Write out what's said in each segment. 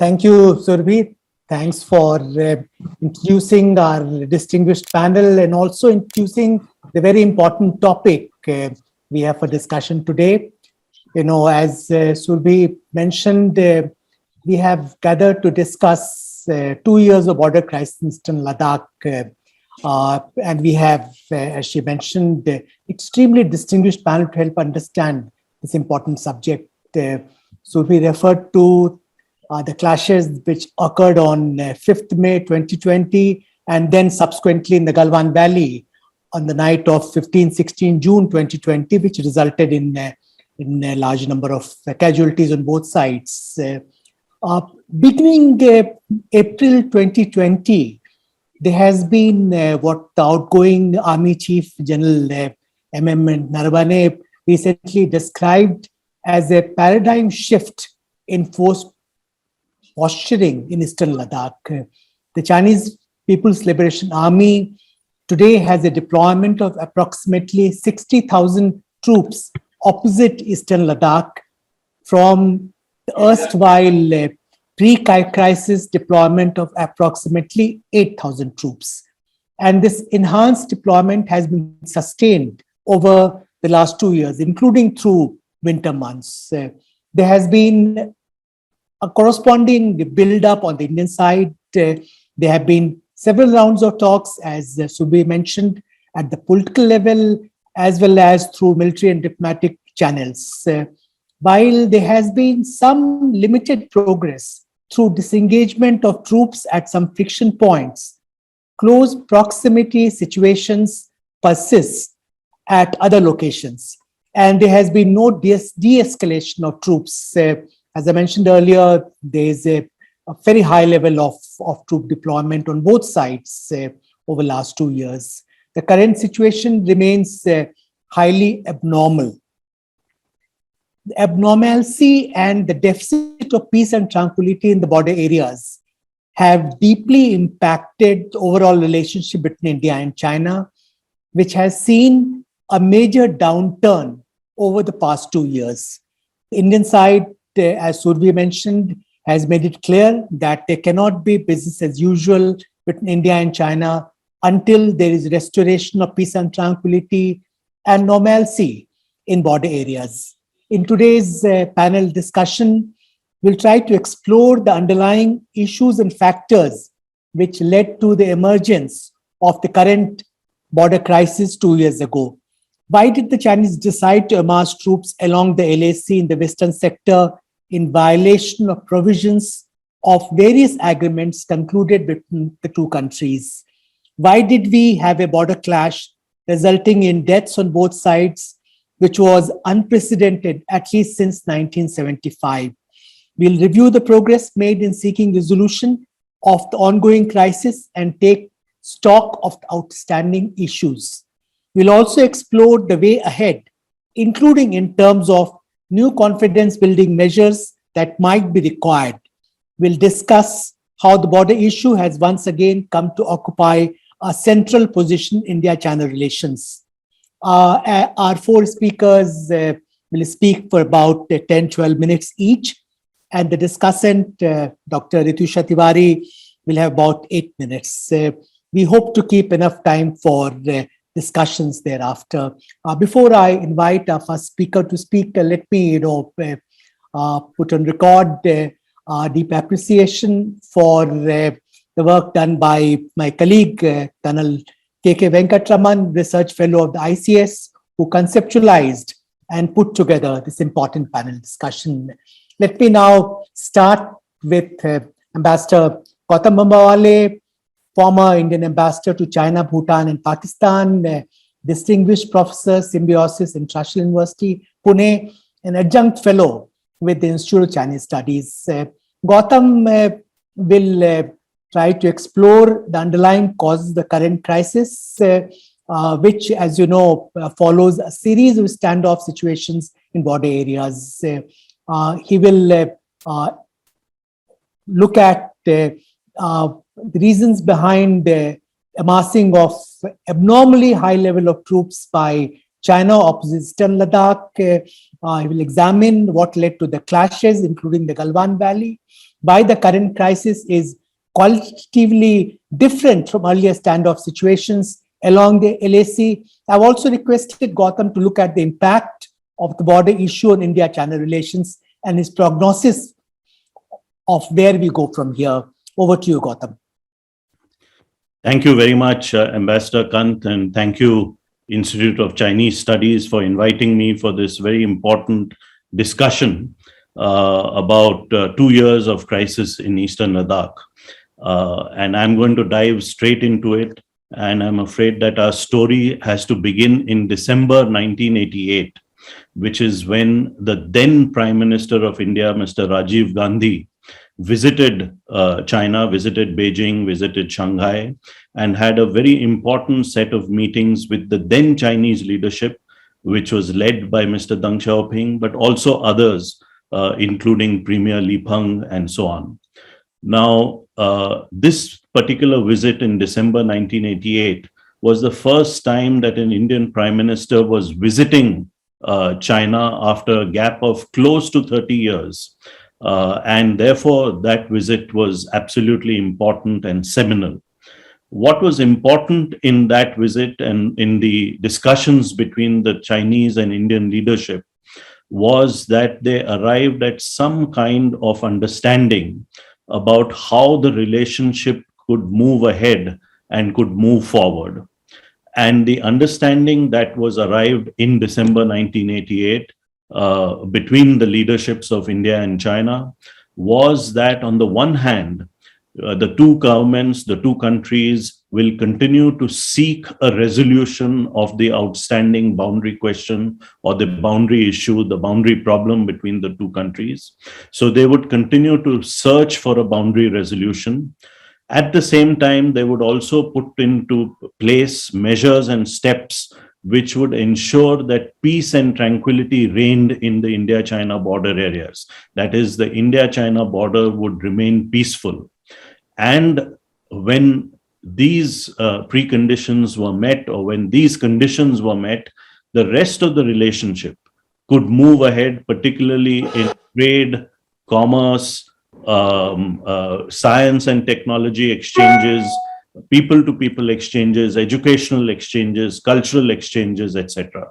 Thank you, Surbhi. Thanks for introducing our distinguished panel and also introducing the very important topic we have for discussion today. You know, as Surbhi mentioned, we have gathered to discuss 2 years of border crisis in Eastern Ladakh. And we have, as she mentioned, extremely distinguished panel to help understand this important subject. Surbhi referred to the clashes which occurred on 5th May 2020 and then subsequently in the Galwan Valley on the night of 15-16 June 2020, which resulted in a large number of casualties on both sides. Beginning April 2020, there has been what the outgoing Army Chief General MM Narawane recently described as a paradigm shift in force posturing in Eastern Ladakh. The Chinese People's Liberation Army today has a deployment of approximately 60,000 troops opposite Eastern Ladakh from the erstwhile pre-crisis deployment of approximately 8,000 troops. And this enhanced deployment has been sustained over the last 2 years, including through winter months. There has been a corresponding build-up on the Indian side. There have been several rounds of talks, as Surbhi mentioned, at the political level, as well as through military and diplomatic channels. While there has been some limited progress through disengagement of troops at some friction points, close proximity situations persist at other locations. And there has been no de-escalation of troops. As I mentioned earlier, there is a very high level of troop deployment on both sides over the last 2 years. The current situation remains highly abnormal. The abnormalcy and the deficit of peace and tranquility in the border areas have deeply impacted the overall relationship between India and China, which has seen a major downturn over the past 2 years. The Indian side, as Surbhi mentioned, has made it clear that there cannot be business as usual between India and China until there is restoration of peace and tranquility and normalcy in border areas. In today's panel discussion, we'll try to explore the underlying issues and factors which led to the emergence of the current border crisis 2 years ago. Why did the Chinese decide to amass troops along the LAC in the western sector in violation of provisions of various agreements concluded between the two countries? Why did we have a border clash resulting in deaths on both sides, which was unprecedented at least since 1975? We'll review the progress made in seeking resolution of the ongoing crisis and take stock of the outstanding issues. We'll also explore the way ahead, including in terms of new confidence-building measures that might be required. We'll discuss how the border issue has once again come to occupy a central position in India-China relations. Our 4 speakers will speak for about 10-12 minutes each, and the discussant, Dr. Ritusha Tiwari, will have about 8 minutes. We hope to keep enough time for discussions thereafter. Before I invite our first speaker to speak, let me put on record deep appreciation for the work done by my colleague, Colonel K.K. Venkatraman, Research Fellow of the ICS, who conceptualized and put together this important panel discussion. Let me now start with Ambassador Gautam Bambawale, former Indian ambassador to China, Bhutan, and Pakistan, distinguished professor, Symbiosis International University, Pune, an adjunct fellow with the Institute of Chinese Studies. Gautam will try to explore the underlying causes of the current crisis, which, as you know, follows a series of standoff situations in border areas. He will look at the reasons behind the amassing of abnormally high level of troops by China opposite Eastern Ladakh. He will examine what led to the clashes, including the Galwan Valley. by the current crisis is qualitatively different from earlier standoff situations along the LAC. I've also requested Gautam to look at the impact of the border issue on India-China relations and his prognosis of where we go from here. Over to you, Gautam. Thank you very much, Ambassador Kant, and thank you, Institute of Chinese Studies, for inviting me for this very important discussion about 2 years of crisis in Eastern Ladakh. And I'm going to dive straight into it. And I'm afraid that our story has to begin in December 1988, which is when the then Prime Minister of India, Mr. Rajiv Gandhi, visited China, visited Beijing, visited Shanghai, and had a very important set of meetings with the then Chinese leadership, which was led by Mr. Deng Xiaoping, but also others, including Premier Li Peng and so on. Now, this particular visit in December 1988 was the first time that an Indian Prime Minister was visiting China after a gap of close to 30 years. And therefore, that visit was absolutely important and seminal. What was important in that visit and in the discussions between the Chinese and Indian leadership was that they arrived at some kind of understanding about how the relationship could move ahead and could move forward. And the understanding that was arrived in December 1988 between the leaderships of India and China was that, on the one hand, the two governments, the two countries will continue to seek a resolution of the outstanding boundary question or the boundary issue, the boundary problem between the two countries. So they would continue to search for a boundary resolution. At the same time, they would also put into place measures and steps which would ensure that peace and tranquility reigned in the India-China border areas. That is, the India-China border would remain peaceful. And when these preconditions were met, or when these conditions were met, the rest of the relationship could move ahead, particularly in trade, commerce, science and technology exchanges, people-to-people exchanges, educational exchanges, cultural exchanges, etc.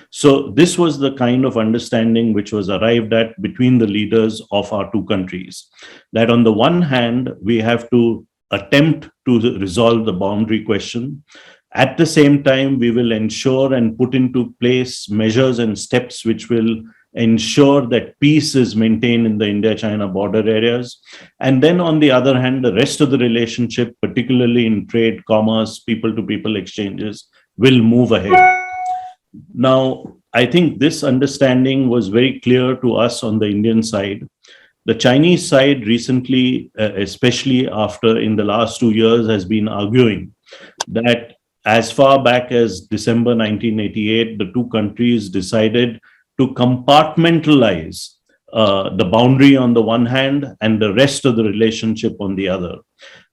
So this was the kind of understanding which was arrived at between the leaders of our two countries. That on the one hand, we have to attempt to resolve the boundary question. At the same time, we will ensure and put into place measures and steps which will ensure that peace is maintained in the India-China border areas. And then on the other hand, the rest of the relationship, particularly in trade, commerce, people-to-people exchanges, will move ahead. Now, I think this understanding was very clear to us on the Indian side. The Chinese side recently, especially after in the last 2 years, has been arguing that as far back as December 1988, the two countries decided to compartmentalize the boundary on the one hand and the rest of the relationship on the other.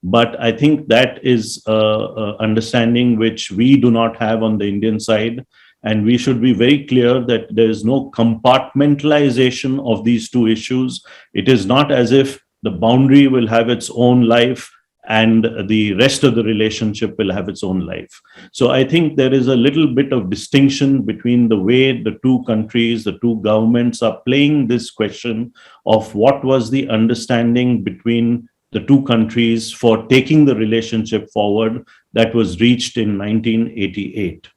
But I think that is understanding which we do not have on the Indian side. And we should be very clear that there is no compartmentalization of these two issues. It is not as if the boundary will have its own life and the rest of the relationship will have its own life. So I think there is a little bit of distinction between the way the two countries, the two governments are playing this question of what was the understanding between the two countries for taking the relationship forward that was reached in 1988.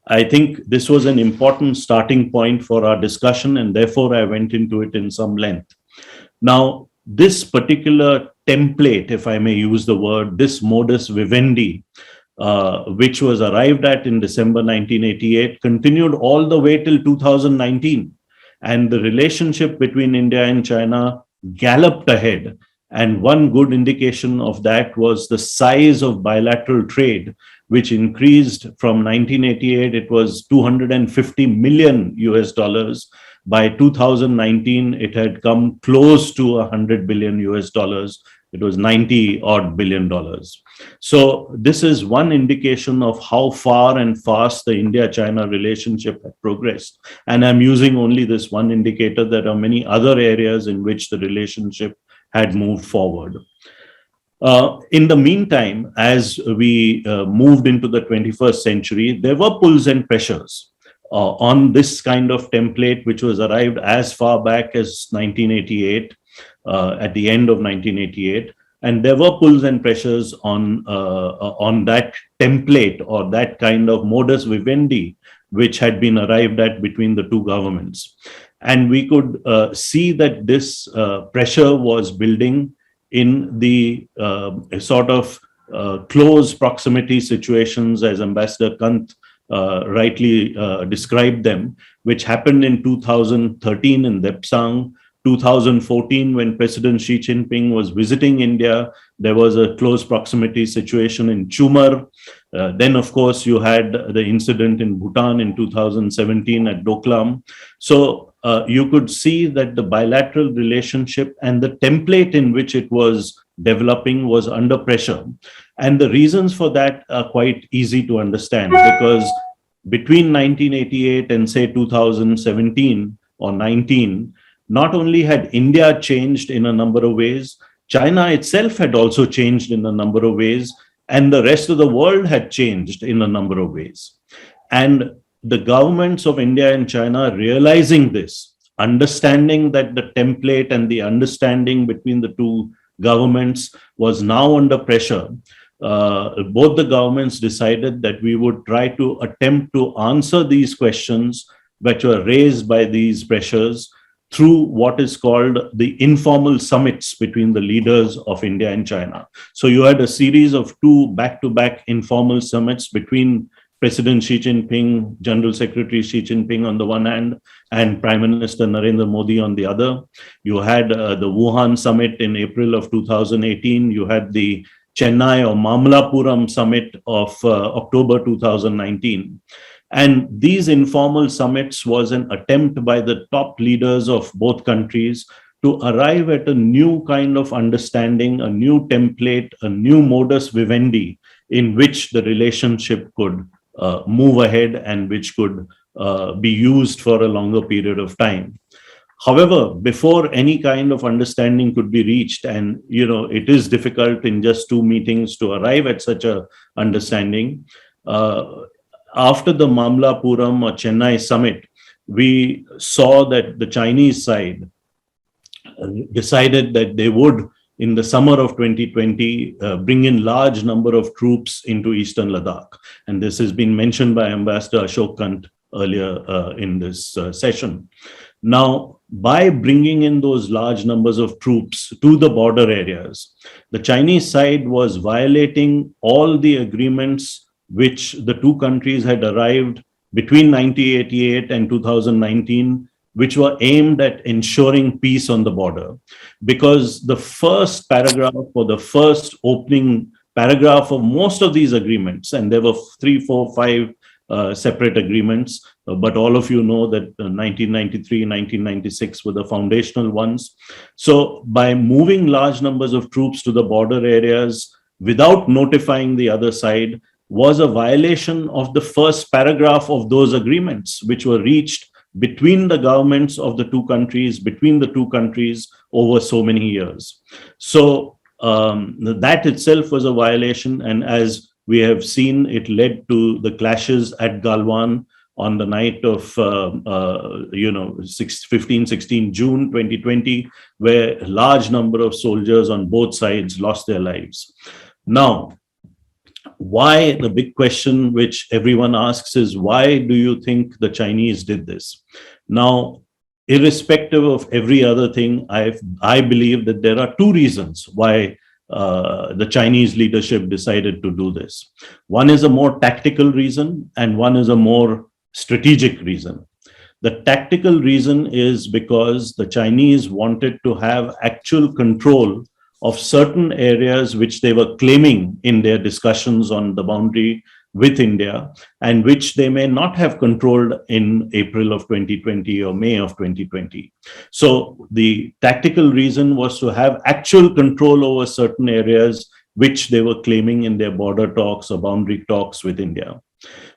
I think this was an important starting point for our discussion, and therefore I went into it in some length. Now, this particular template, if I may use the word, this modus vivendi, which was arrived at in December 1988, continued all the way till 2019. And the relationship between India and China galloped ahead. And one good indication of that was the size of bilateral trade, which increased from 1988, it was 250 million US dollars. By 2019, it had come close to 100 billion US dollars. It was 90 odd billion dollars. So this is one indication of how far and fast the India-China relationship had progressed. And I'm using only this one indicator. There are many other areas in which the relationship had moved forward. In the meantime, as we moved into the 21st century, there were pulls and pressures on this kind of template, which was arrived as far back as 1988, at the end of 1988. And there were pulls and pressures on that template or that kind of modus vivendi, which had been arrived at between the two governments. And we could see that this pressure was building in the sort of close proximity situations, as Ambassador Kant rightly described them, which happened in 2013 in Depsang, 2014 when President Xi Jinping was visiting India. There was a close proximity situation in Chumar. Then, of course, you had the incident in Bhutan in 2017 at Doklam. So you could see that the bilateral relationship and the template in which it was developing was under pressure. And the reasons for that are quite easy to understand, because between 1988 and say 2017 or 19, not only had India changed in a number of ways, China itself had also changed in a number of ways, and the rest of the world had changed in a number of ways. And the governments of India and China, realizing this, understanding that the template and the understanding between the two governments was now under pressure, both the governments decided that we would try to attempt to answer these questions which were raised by these pressures through what is called the informal summits between the leaders of India and China. So you had a series of two back-to-back informal summits between President Xi Jinping, General Secretary Xi Jinping on the one hand, and Prime Minister Narendra Modi on the other. You had the Wuhan summit in April of 2018. You had the Chennai or Mamlapuram summit of October 2019. And these informal summits was an attempt by the top leaders of both countries to arrive at a new kind of understanding, a new template, a new modus vivendi in which the relationship could move ahead and which could be used for a longer period of time. However, before any kind of understanding could be reached, and it is difficult in just two meetings to arrive at such a understanding, after the Mamlapuram or Chennai summit, we saw that the Chinese side decided that they would, in the summer of 2020, bring in large number of troops into Eastern Ladakh. And this has been mentioned by Ambassador Ashok Kant earlier in this session. Now, by bringing in those large numbers of troops to the border areas, the Chinese side was violating all the agreements which the two countries had arrived between 1988 and 2019, which were aimed at ensuring peace on the border. Because the first paragraph or the first opening paragraph of most of these agreements, and there were 3, 4, 5 separate agreements, but all of you know that 1993, 1996 were the foundational ones. So by moving large numbers of troops to the border areas without notifying the other side was a violation of the first paragraph of those agreements, which were reached between the governments of the two countries, between the two countries over so many years. So that itself was a violation. And as we have seen, it led to the clashes at Galwan on the night of 15-16 June 2020, where a large number of soldiers on both sides lost their lives. Now, why, the big question which everyone asks is, why do you think the Chinese did this? Now, irrespective of every other thing, I believe that there are two reasons why the Chinese leadership decided to do this. One is a more tactical reason, and one is a more strategic reason. The tactical reason is because the Chinese wanted to have actual control of certain areas which they were claiming in their discussions on the boundary with India, and which they may not have controlled in April of 2020 or May of 2020. So the tactical reason was to have actual control over certain areas which they were claiming in their border talks or boundary talks with India.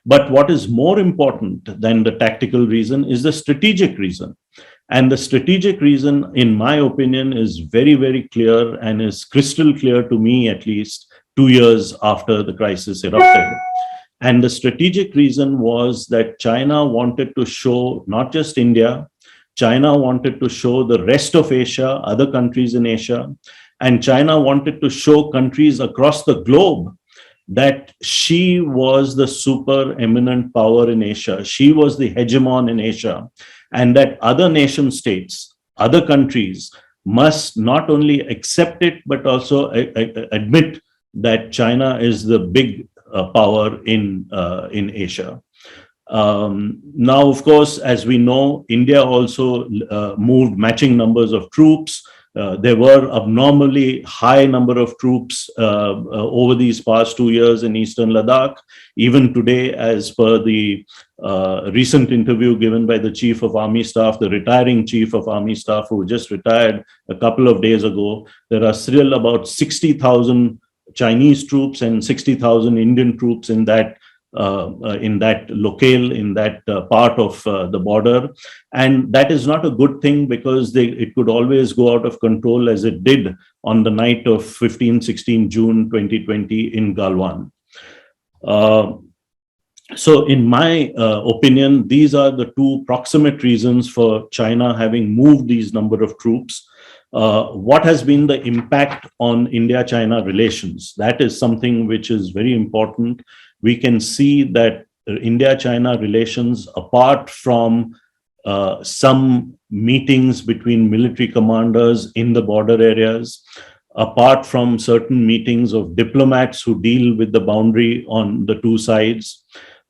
But what is more important than the tactical reason is the strategic reason. And the strategic reason, in my opinion, is very, very clear and is crystal clear to me, at least 2 years after the crisis erupted. And the strategic reason was that China wanted to show not just India, China wanted to show the rest of Asia, other countries in Asia, and China wanted to show countries across the globe that she was the super eminent power in Asia. She was the hegemon in Asia, and that other nation states, other countries must not only accept it, but also admit that China is the big power in Asia. Now, of course, as we know, India also moved matching numbers of troops. There were abnormally high number of troops over these past 2 years in Eastern Ladakh. Even today, as per the recent interview given by the Chief of Army Staff, the retiring Chief of Army Staff, who just retired a couple of days ago, there are still about 60,000 Chinese troops and 60,000 Indian troops in that locale, in that part of the border. And that is not a good thing, because it could always go out of control, as it did on the night of 15-16 June 2020 in Galwan. So in my opinion, these are the two proximate reasons for China having moved these number of troops. What has been the impact on India-China relations? That is something which is very important. We can see that India-China relations, apart from some meetings between military commanders in the border areas, apart from certain meetings of diplomats who deal with the boundary on the two sides,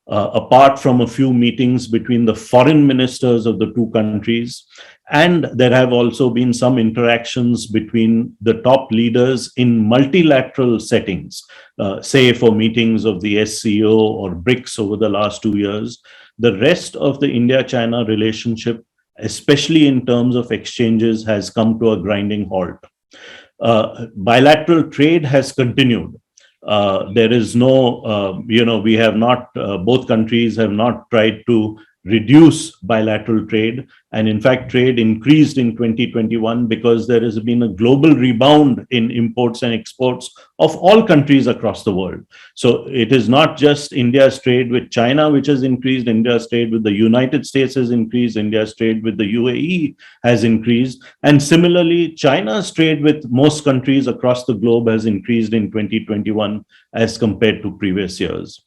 apart from a few meetings between the foreign ministers of the two countries, and there have also been some interactions between the top leaders in multilateral settings, say for meetings of the SCO or BRICS over the last 2 years. The rest of the India-China relationship, especially in terms of exchanges, has come to a grinding halt. Bilateral trade has continued. There is no, we have not, both countries have not tried to reduce bilateral trade. And in fact, trade increased in 2021 because there has been a global rebound in imports and exports of all countries across the world. So it is not just India's trade with China, which has increased. India's trade with the United States has increased. India's trade with the UAE has increased. And similarly, China's trade with most countries across the globe has increased in 2021 as compared to previous years.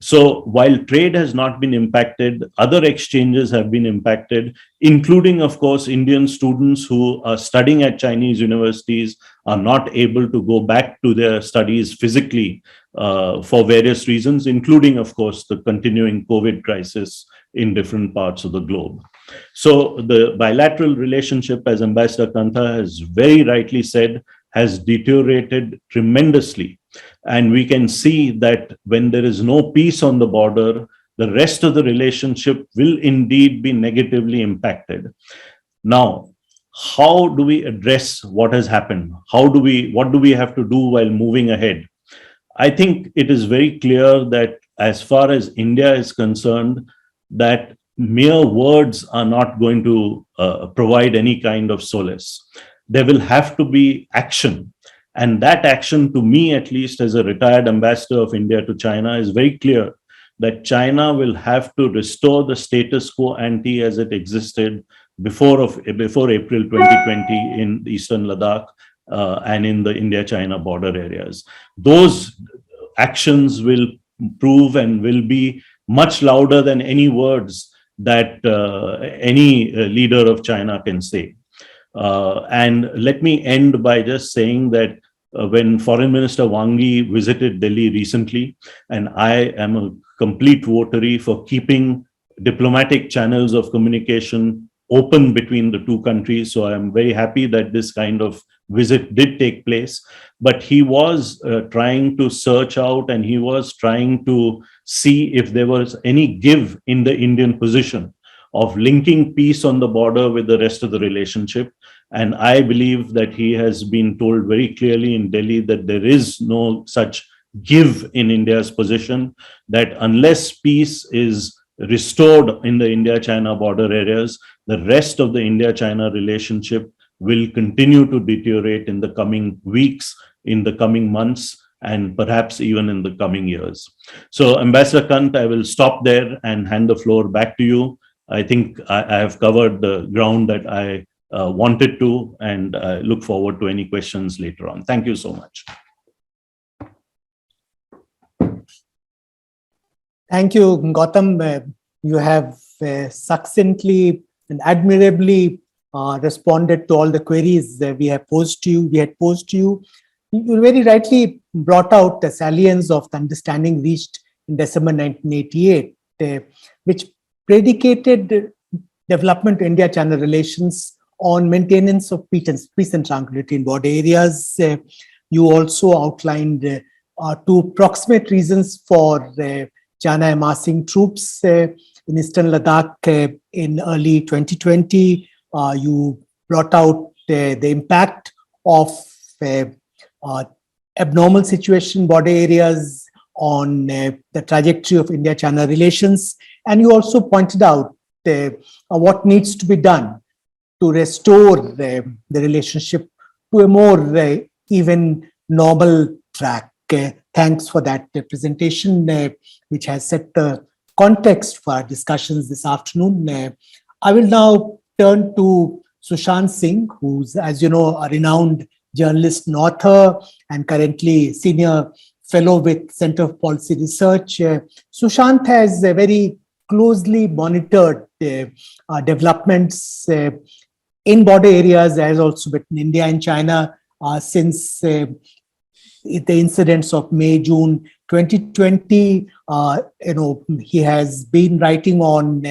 So while trade has not been impacted, other exchanges have been impacted, including, of course, Indian students who are studying at Chinese universities are not able to go back to their studies physically for various reasons, including, of course, the continuing COVID crisis in different parts of the globe. So the bilateral relationship, as Ambassador Kantha has very rightly said, has deteriorated tremendously. And we can see that when there is no peace on the border, the rest of the relationship will indeed be negatively impacted. Now, how do we address what has happened? What do we have to do while moving ahead? I think it is very clear that as far as India is concerned, that mere words are not going to provide any kind of solace. There will have to be action. And that action, to me at least, as a retired ambassador of India to China, is very clear that China will have to restore the status quo ante as it existed before April 2020 in Eastern Ladakh and in the India-China border areas. Those actions will prove and will be much louder than any words that any leader of China can say. And let me end by just saying that when Foreign Minister Wang Yi visited Delhi recently, and I am a complete votary for keeping diplomatic channels of communication open between the two countries. So I am very happy that this kind of visit did take place. But he was trying to search out, and he was trying to see if there was any give in the Indian position of linking peace on the border with the rest of the relationship. And I believe that he has been told very clearly in Delhi that there is no such give in India's position, that unless peace is restored in the India-China border areas, the rest of the India-China relationship will continue to deteriorate in the coming weeks, in the coming months, and perhaps even in the coming years. So, Ambassador Kant, I will stop there and hand the floor back to you. I think I have covered the ground that I wanted to, and I look forward to any questions later on. Thank you so much. Thank you, Gautam. You have succinctly and admirably responded to all the queries that we had posed to you. You very rightly brought out the salience of the understanding reached in December 1988, which predicated development of India-China relations on maintenance of peace and tranquility in border areas. You also outlined two proximate reasons for China amassing troops in Eastern Ladakh in early 2020. You brought out the impact of abnormal situation in border areas on the trajectory of India-China relations. And you also pointed out what needs to be done to restore the relationship to a more even normal track. Thanks for that presentation, which has set the context for our discussions this afternoon. I will now turn to Sushant Singh, who's, as you know, a renowned journalist and author, and currently senior fellow with Center for Policy Research. Sushant has very closely monitored developments in border areas, as also between India and China, since the incidents of May, June 2020. He has been writing on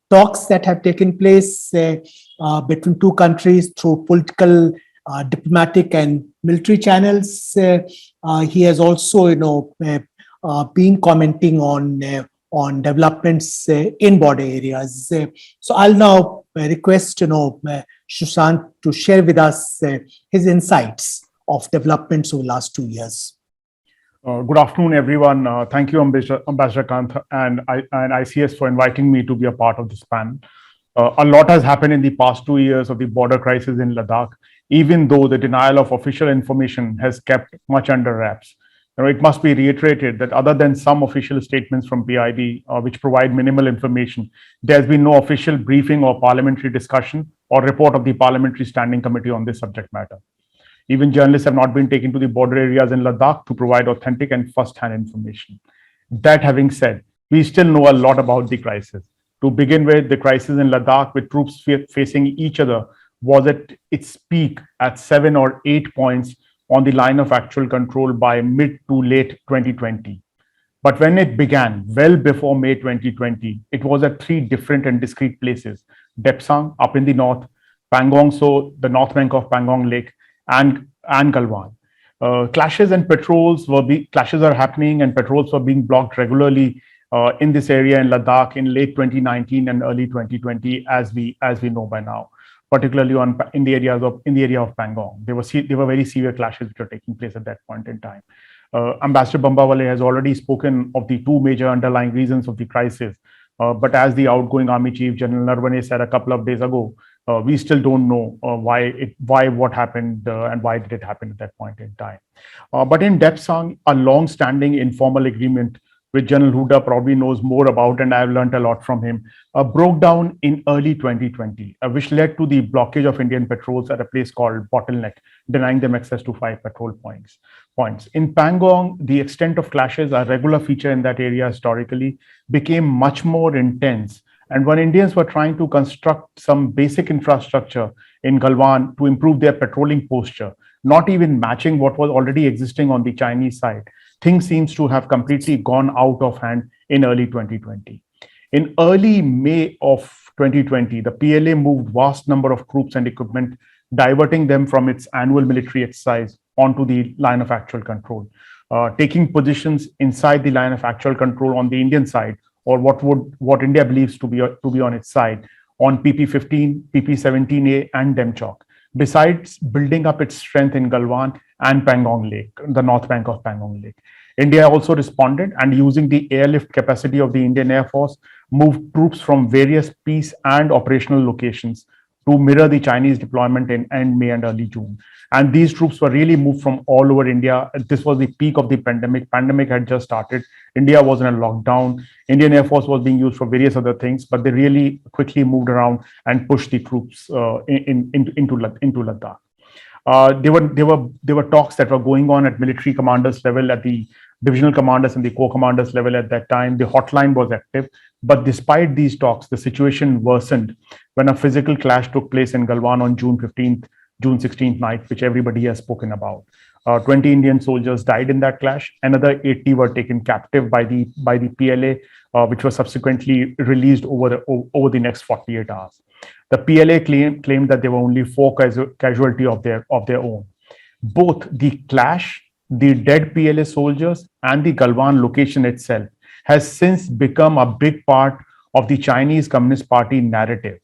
talks that have taken place between two countries through political, diplomatic, and military channels. He has also, been commenting on developments in border areas. So I'll now request, Sushant to share with us his insights of developments over the last 2 years. Good afternoon, everyone. Thank you, Ambassador Kant and ICS for inviting me to be a part of this panel. A lot has happened in the past 2 years of the border crisis in Ladakh, even though the denial of official information has kept much under wraps. It must be reiterated that other than some official statements from PID, which provide minimal information, there has been no official briefing or parliamentary discussion or report of the Parliamentary Standing Committee on this subject matter. Even journalists have not been taken to the border areas in Ladakh to provide authentic and first-hand information. That having said, we still know a lot about the crisis. To begin with, the crisis in Ladakh, with troops facing each other, was at its peak at 7 or 8 points on the line of actual control by mid to late 2020. But when it began, well before May 2020, it was at 3 different and discrete places: Depsang up in the north, Pangong, so the north bank of Pangong Lake, and Galwan. Clashes are happening, and patrols were being blocked regularly in this area in Ladakh in late 2019 and early 2020, as we know by now, particularly in the area of Pangong. There were very severe clashes which were taking place at that point in time. Ambassador Bambawale has already spoken of the 2 major underlying reasons of the crisis, but as the outgoing Army Chief General Narwane said a couple of days ago, we still don't know what happened and why did it happen at that point in time. But in Depsang, a long-standing informal agreement, which General Hooda probably knows more about, and I've learned a lot from him, broke down in early 2020, which led to the blockage of Indian patrols at a place called Bottleneck, denying them access to 5 patrol points. In Pangong, the extent of clashes, a regular feature in that area historically, became much more intense. And when Indians were trying to construct some basic infrastructure in Galwan to improve their patrolling posture, not even matching what was already existing on the Chinese side, things seems to have completely gone out of hand in early 2020. In early May of 2020, the PLA moved vast number of troops and equipment, diverting them from its annual military exercise onto the line of actual control, taking positions inside the line of actual control on the Indian side, or what India believes to be on its side, on PP-15, PP-17A, and Demchok. besides building up its strength in Galwan and Pangong Lake, the north bank of Pangong Lake. India also responded and, using the airlift capacity of the Indian Air Force, moved troops from various peace and operational locations to mirror the Chinese deployment in end May and early June. And these troops were really moved from all over India. This was the peak of the pandemic. Pandemic had just started. India was in a lockdown. Indian Air Force was being used for various other things, but they really quickly moved around and pushed the troops into Ladakh. There were talks that were going on at military commanders level, at the divisional commanders and the corps commanders level at that time. The hotline was active, but despite these talks, the situation worsened when a physical clash took place in Galwan on June 15th, June 16th night, which everybody has spoken about. 20 Indian soldiers died in that clash. Another 80 were taken captive by the PLA, which was subsequently released over the next 48 hours. The PLA claimed that there were only 4 casualties of their own. Both the clash, the dead PLA soldiers, and the Galwan location itself has since become a big part of the Chinese Communist Party narrative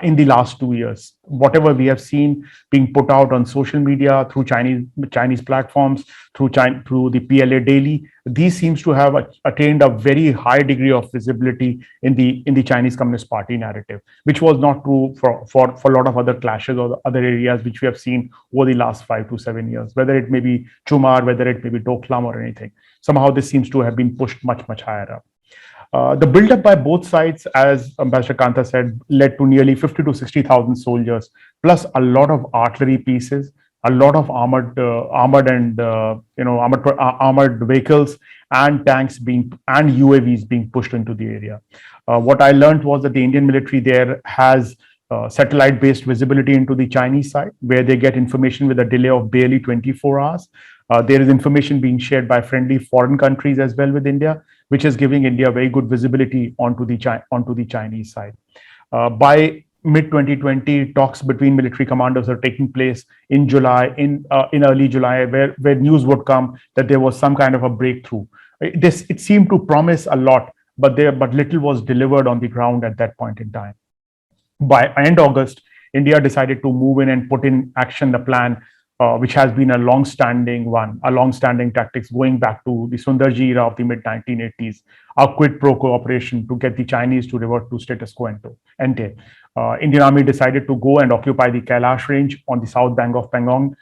in the last 2 years. Whatever we have seen being put out on social media, through Chinese platforms, through the PLA Daily, these seems to have attained a very high degree of visibility in the Chinese Communist Party narrative, which was not true for a lot of other clashes or other areas which we have seen over the last 5 to 7 years, whether it may be Chumar, whether it may be Doklam or anything. Somehow this seems to have been pushed much, much higher up. The buildup by both sides, as Ambassador Kanta said, led to nearly 50 to 60,000 soldiers, plus a lot of artillery pieces, a lot of armored vehicles and tanks and UAVs being pushed into the area. What I learned was that the Indian military there has satellite-based visibility into the Chinese side, where they get information with a delay of barely 24 hours. There is information being shared by friendly foreign countries as well with India, which is giving India very good visibility onto the Chinese side. By mid-2020, talks between military commanders are taking place in July, in early July, where news would come that there was some kind of a breakthrough. It seemed to promise a lot, but little was delivered on the ground at that point in time. By end August, India decided to move in and put in action the plan, which has been a long-standing tactics going back to the Sundarji era of the mid-1980s, a quid pro quo operation to get the Chinese to revert to status quo ante. Indian Army decided to go and occupy the Kailash range on the south bank of Pangong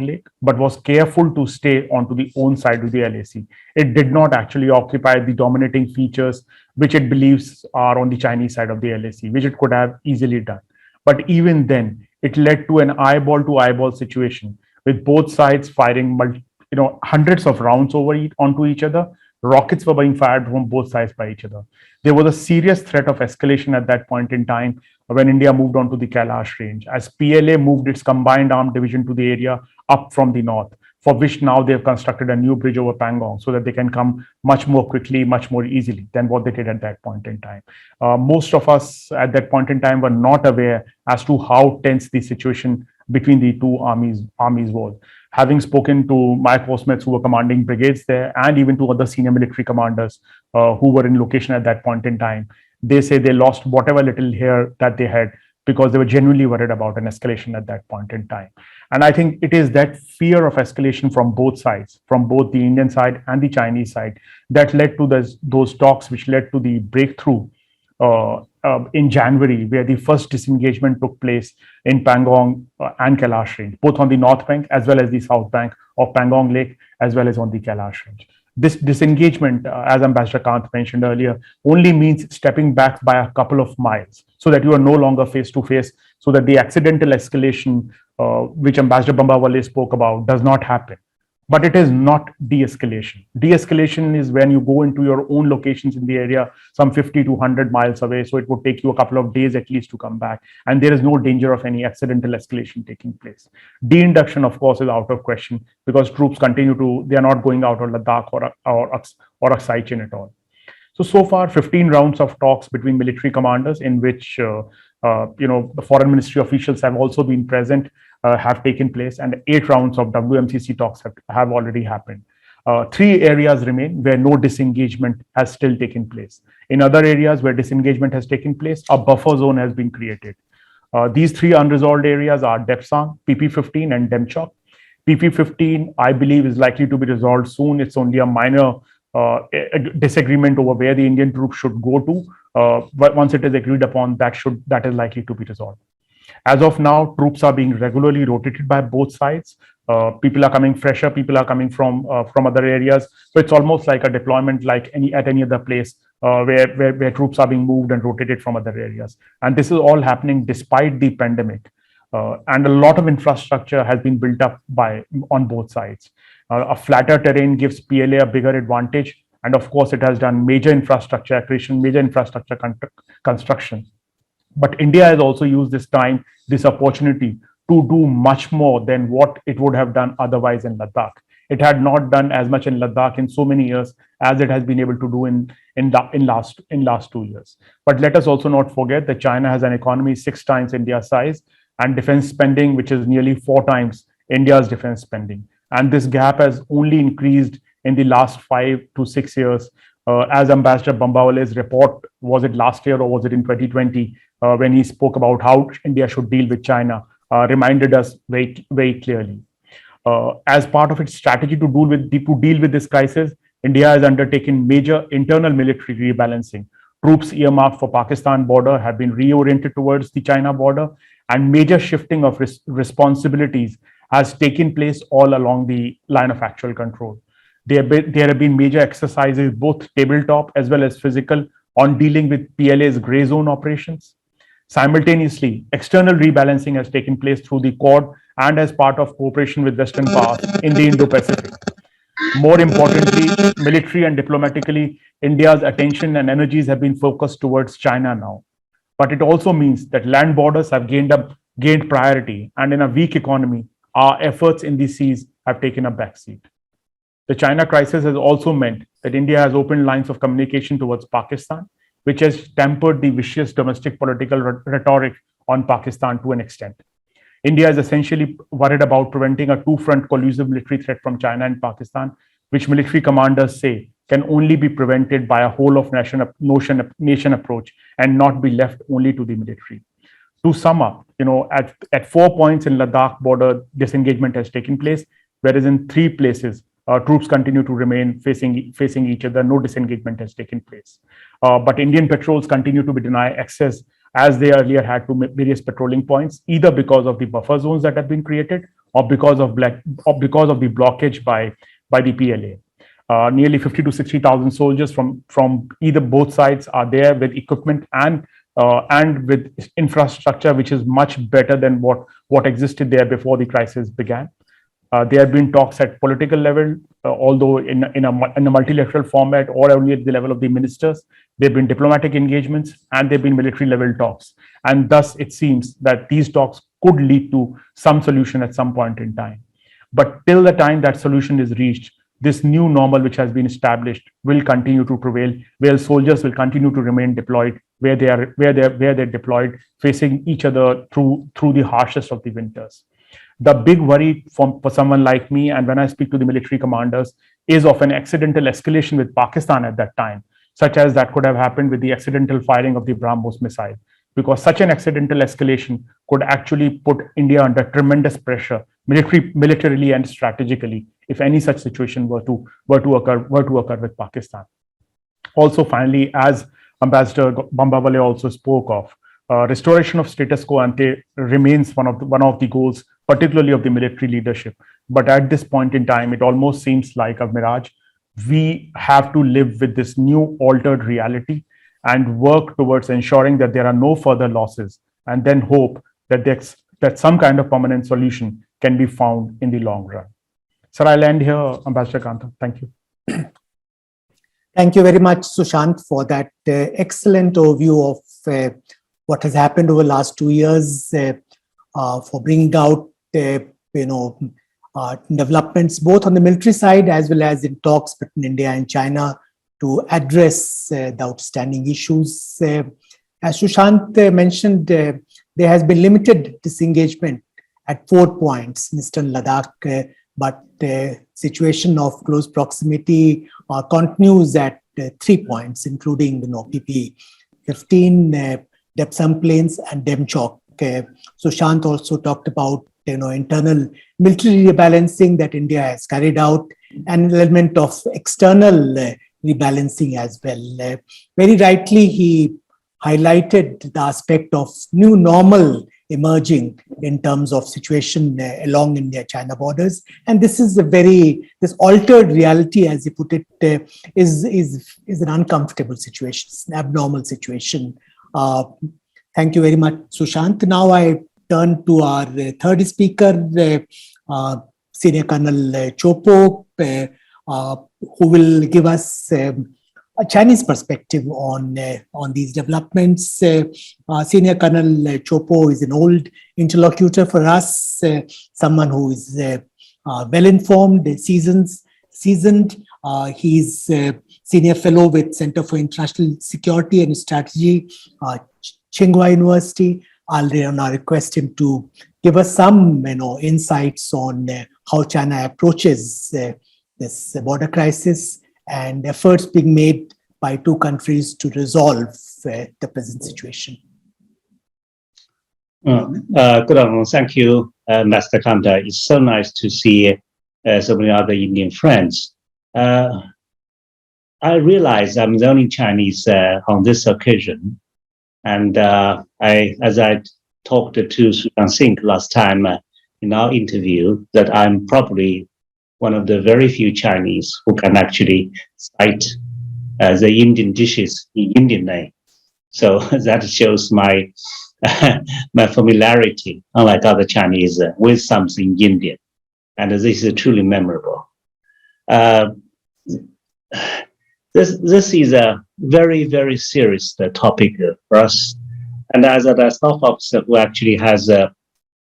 Lake, but was careful to stay onto the own side of the LAC. It did not actually occupy the dominating features which it believes are on the Chinese side of the LAC, which it could have easily done. But even then, it led to an eyeball-to-eyeball situation with both sides firing hundreds of rounds onto each other. Rockets were being fired from both sides by each other. There was a serious threat of escalation at that point in time when India moved on to the Kailash range, as PLA moved its combined armed division to the area up from the north, for which now they've constructed a new bridge over Pangong so that they can come much more quickly, much more easily than what they did at that point in time. Most of us at that point in time were not aware as to how tense the situation between the two armies was. Having spoken to my postmates who were commanding brigades there, and even to other senior military commanders who were in location at that point in time, they say they lost whatever little hair that they had because they were genuinely worried about an escalation at that point in time. And I think it is that fear of escalation from both sides, from both the Indian side and the Chinese side, that led to those talks, which led to the breakthrough in January, where the first disengagement took place in Pangong and Kailash range, both on the north bank as well as the south bank of Pangong Lake, as well as on the Kailash range. This disengagement, as Ambassador Kant mentioned earlier, only means stepping back by a couple of miles so that you are no longer face to face, so that the accidental escalation, which Ambassador Bambawale spoke about, does not happen. But it is not de-escalation. De-escalation is when you go into your own locations in the area, some 50 to 100 miles away. So it would take you a couple of days at least to come back. And there is no danger of any accidental escalation taking place. De-induction, of course, is out of question because troops they are not going out of Ladakh or Aksai Chin at all. So far, 15 rounds of talks between military commanders in which the foreign ministry officials have also been present, have taken place, and 8 rounds of WMCC talks have already happened. 3 areas remain where no disengagement has still taken place. In other areas where disengagement has taken place, a buffer zone has been created. These three unresolved areas are Depsang, PP-15, and Demchok. PP-15, I believe, is likely to be resolved soon. It's only a minor disagreement over where the Indian troops should go to. But once it is agreed upon, that is likely to be resolved. As of now, troops are being regularly rotated by both sides. People are coming fresher, people are coming from other areas. So it's almost like a deployment like at any other place where troops are being moved and rotated from other areas. And this is all happening despite the pandemic. And a lot of infrastructure has been built up on both sides. A flatter terrain gives PLA a bigger advantage. And of course, it has done major infrastructure creation, major infrastructure construction. But India has also used this opportunity to do much more than what it would have done otherwise in Ladakh. It had not done as much in Ladakh in so many years as it has been able to do in last 2 years. But let us also not forget that China has an economy 6 times India's size and defense spending, which is nearly 4 times India's defense spending. And this gap has only increased in the last 5 to 6 years. As Ambassador Bambawale's report, was it last year or was it in 2020, when he spoke about how India should deal with China, reminded us very, very clearly. As part of its strategy to deal with this crisis, India has undertaken major internal military rebalancing. Troops earmarked for Pakistan border have been reoriented towards the China border, and major shifting of responsibilities has taken place all along the line of actual control. There have been major exercises, both tabletop as well as physical, on dealing with PLA's gray zone operations. Simultaneously, external rebalancing has taken place through the Quad and as part of cooperation with Western powers in the Indo-Pacific. More importantly, military and diplomatically, India's attention and energies have been focused towards China now. But it also means that land borders have gained priority, and in a weak economy, our efforts in the seas have taken a backseat. The China crisis has also meant that India has opened lines of communication towards Pakistan, which has tempered the vicious domestic political rhetoric on Pakistan to an extent. India is essentially worried about preventing a two-front collusive military threat from China and Pakistan, which military commanders say can only be prevented by a whole of nation approach and not be left only to the military. To sum up, at 4 points in Ladakh border, disengagement has taken place, whereas in 3 places, troops continue to remain facing each other. No disengagement has taken place. But Indian patrols continue to be denied access as they earlier had to various patrolling points, either because of the buffer zones that have been created or because of the blockage by the PLA. Nearly 50 to 60,000 soldiers from either both sides are there with equipment and with infrastructure, which is much better than what existed there before the crisis began. There have been talks at political level, although in a multilateral format or only at the level of the ministers. There have been diplomatic engagements and there have been military level talks. And thus, it seems that these talks could lead to some solution at some point in time. But till the time that solution is reached, this new normal which has been established will continue to prevail, where soldiers will continue to remain deployed where they're deployed, facing each other through the harshest of the winters. The big worry for someone like me, and when I speak to the military commanders, is of an accidental escalation with Pakistan at that time, such as that could have happened with the accidental firing of the BrahMos missile, because such an accidental escalation could actually put India under tremendous pressure, militarily and strategically, if any such situation were to occur with Pakistan. Also, finally, as Ambassador Bambawale also spoke of, restoration of status quo ante remains one of the goals, particularly of the military leadership. But at this point in time, it almost seems like a mirage. We have to live with this new altered reality and work towards ensuring that there are no further losses, and then hope that some kind of permanent solution can be found in the long run. Sir, I'll end here, Ambassador Kanta. Thank you. Thank you very much, Sushant, for that excellent overview of what has happened over the last 2 years, for bringing out developments both on the military side as well as in talks between India and China to address the outstanding issues. As Sushant mentioned, there has been limited disengagement at 4 points in Eastern Ladakh, but the situation of close proximity continues at 3 points, including PP-15, Depsang Plains, and Demchok. Sushant also talked about, internal military rebalancing that India has carried out, and an element of external rebalancing as well. Very rightly, he highlighted the aspect of new normal emerging in terms of situation along India-China borders, and this is this altered reality, as he put it, is an uncomfortable situation, an abnormal situation. Thank you very much, Sushant. Now I turn to our third speaker, Senior Colonel Zhou Bo, who will give us a Chinese perspective on these developments. Senior Colonel Zhou Bo is an old interlocutor for us, someone who is well-informed, seasoned. He's senior fellow with Center for International Security and Strategy, Tsinghua University. I'll now request him to give us some insights on how China approaches this border crisis and efforts being made by two countries to resolve the present situation. Good afternoon. Thank you, Master Kanta. It's so nice to see so many other Indian friends. I realize I'm the only Chinese on this occasion. And as I talked to Sushant Singh last time in our interview, that I'm probably one of the very few Chinese who can actually cite the Indian dishes in Indian name. So that shows my my familiarity, unlike other Chinese, with something Indian. And this is truly memorable. This is a very, very serious topic for us. And as a staff officer who actually has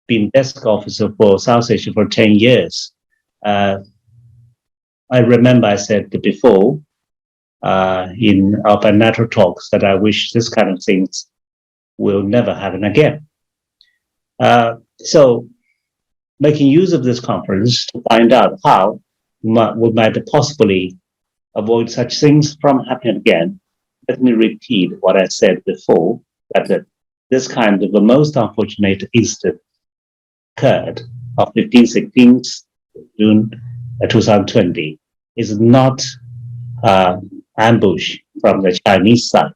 been desk officer for South Asia for 10 years, I remember I said before in our bilateral talks that I wish this kind of things will never happen again. So making use of this conference to find out how we might possibly avoid such things from happening again, let me repeat what I said before, that this kind of the most unfortunate incident occurred of 16th June 2020 is not ambush from the Chinese side,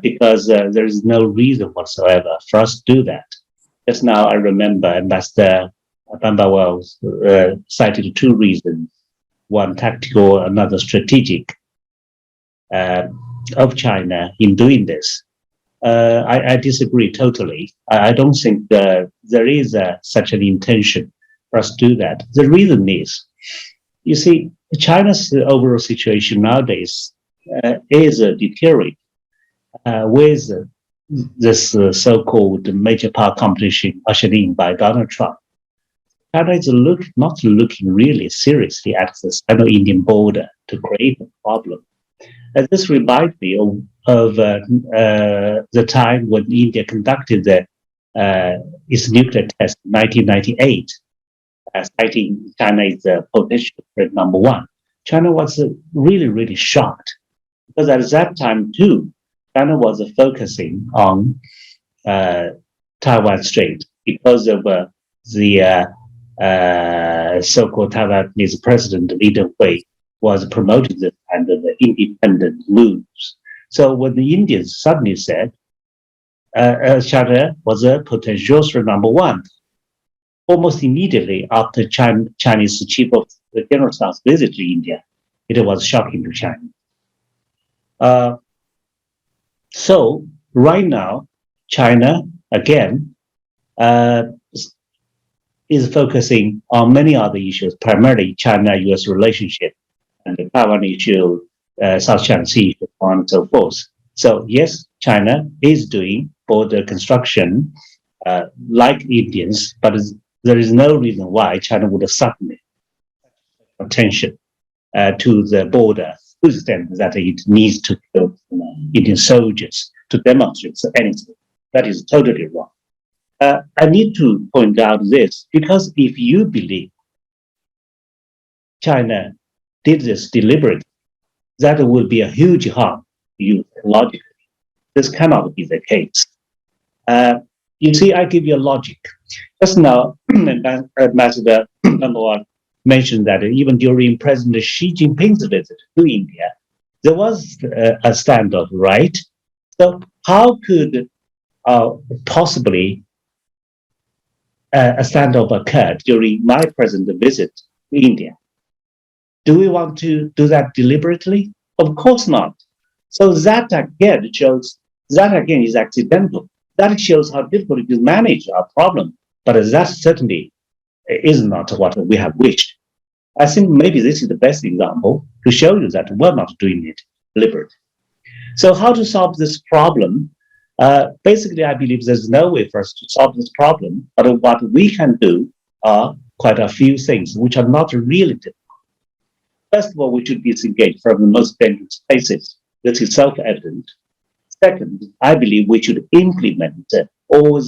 because there is no reason whatsoever for us to do that. Just now I remember Ambassador Bambawale cited two reasons, one tactical, another strategic, of China in doing this. I disagree totally. I don't think there is such an intention for us to do that. The reason is, you see, China's overall situation nowadays is deteriorating with this so-called major power competition ushered in by Donald Trump. China is not looking really seriously at the Sino-Indian border to create a problem. And this reminds me of the time when India conducted its nuclear test in 1998, citing China as the potential threat number one. China was really, really shocked, because at that time too, China was focusing on Taiwan Strait because of the so-called Taiwanese president Lee Teng-hui was promoting this kind of independent moves. So when the Indians suddenly said China was a potential threat number one, almost immediately after Chinese chief of the general staff's visit to India, it was shocking to China. So right now, China again is focusing on many other issues, primarily China-US relationship and the Taiwan issue, South China Sea, so on and so forth. So yes, China is doing border construction like Indians, but there is no reason why China would have suddenly attention to the border to the extent that it needs to kill Indian soldiers to demonstrate anything. That is totally wrong. I need to point out this, because if you believe China did this deliberately, that will be a huge harm to you logically. This cannot be the case. You see, I give you a logic. Just now, Ambassador Bambawale mentioned that even during President Xi Jinping's visit to India, there was a standoff, right? So how could possibly a standoff occur during my present visit to India? Do we want to do that deliberately? Of course not. So that again is accidental. That shows how difficult it is to manage our problem. But that certainly is not what we have wished. I think maybe this is the best example to show you that we're not doing it deliberately. So how to solve this problem? Basically, I believe there's no way for us to solve this problem, but what we can do are quite a few things which are not really difficult. First of all, we should disengage from the most dangerous places. This is self-evident. Second, I believe we should implement all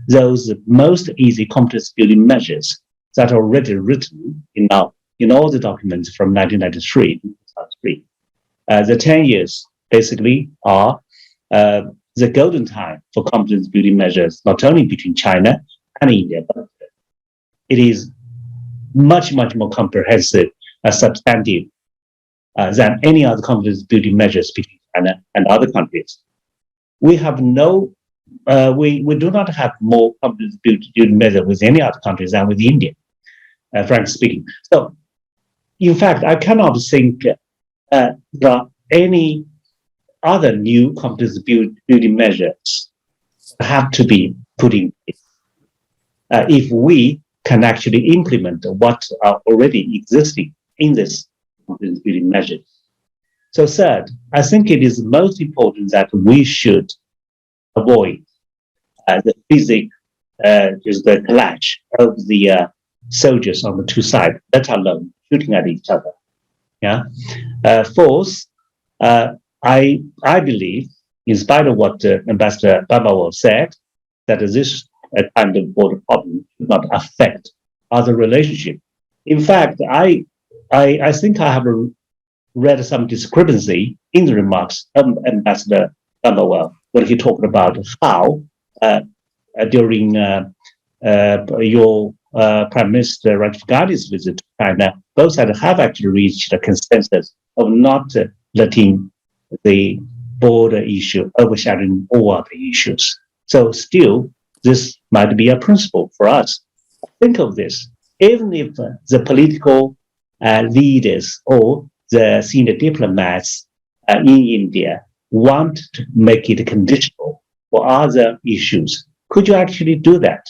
those most easy confidence building measures that are already written in all the documents from 1993 to 2003. The 10 years basically are the golden time for confidence building measures, not only between China and India, but it is much, much more comprehensive and substantive than any other confidence building measures between China and other countries. We have we do not have more confidence building measures with any other countries than with India, frankly speaking. So, in fact, I cannot think there are any other new confidence building measures have to be put in place if we can actually implement what are already existing in this confidence building measures. So third, I think it is most important that we should avoid the the clash of the soldiers on the two sides, let alone shooting at each other. Yeah. Fourth, I believe, in spite of what Ambassador Bambawale said, that this kind of border problem should not affect other relationships. In fact, I think I have read some discrepancy in the remarks of Ambassador Bambawale when he talked about how during your Prime Minister Rajiv Gandhi's visit to China, both sides have actually reached a consensus of not letting the border issue overshadowing all other issues. So still, this might be a principle for us. Think of this. Even if the political leaders or the senior diplomats in India want to make it conditional for other issues, could you actually do that?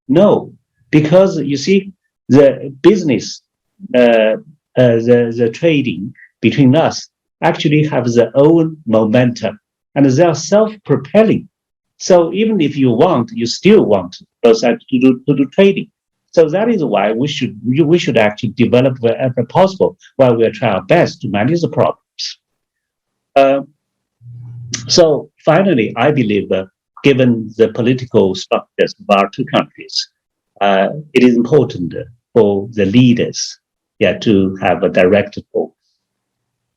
No, because you see, the business, the trading between us actually have their own momentum and they are self-propelling. So even if you still want both sides to do trading. So that is why we should actually develop wherever possible while we are trying our best to manage the problems. So finally, I believe given the political structures of our two countries, it is important for the leaders to have a direct focus.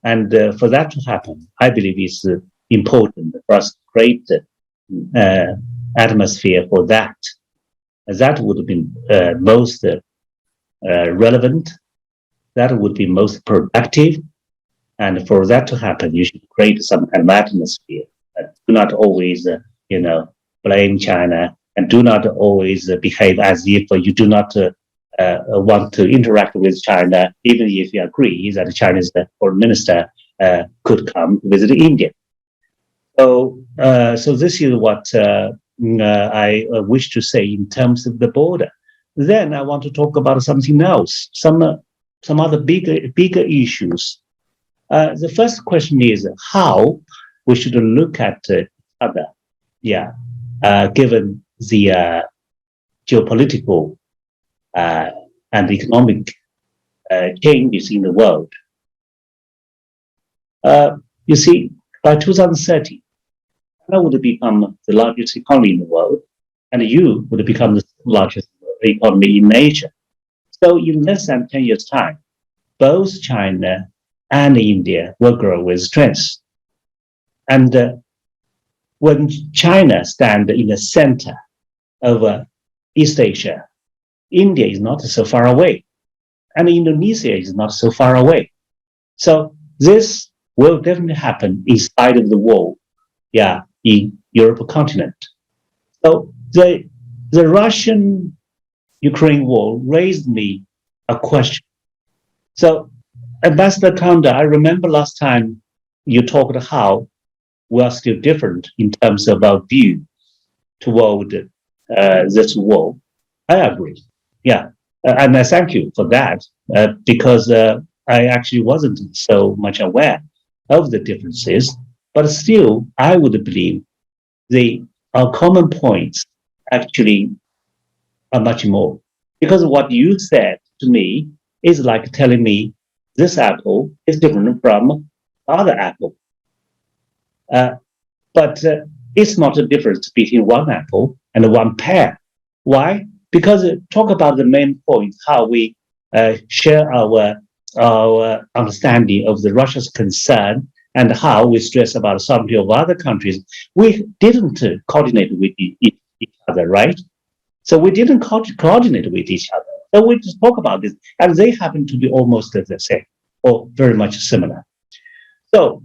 And for that to happen, I believe it's important for us to create the atmosphere for that. That would have been most relevant, that would be most productive. And for that to happen, you should create some kind of atmosphere. Do not always, blame China, and do not always behave as if you do not want to interact with China, even if you agree that China's foreign minister could come visit India. So this is what I wish to say in terms of the border. Then I want to talk about something else, some other bigger issues. The first question is how we should look at other, given the geopolitical and economic changes in the world. You see, by 2030, China would become the largest economy in the world, and you would become the largest economy in Asia. So in less than 10 years' time, both China and India will grow with strength. And when China stands in the center of East Asia. India is not so far away, and Indonesia is not so far away. So this will definitely happen inside of the wall, in Europe continent. So the Russian-Ukraine war raised me a question. So Ambassador Kanda, I remember last time you talked how we are still different in terms of our view toward this war. I agree. And I thank you for that because I actually wasn't so much aware of the differences, but still I would believe our common points actually are much more. Because what you said to me is like telling me this apple is different from other apple. But it's not a difference between one apple and one pear. Why? Because talk about the main point, how we share our understanding of the Russia's concern and how we stress about sovereignty of other countries. We didn't coordinate with each other, right? So we didn't coordinate with each other. So we just talk about this, and they happen to be almost the same or very much similar. So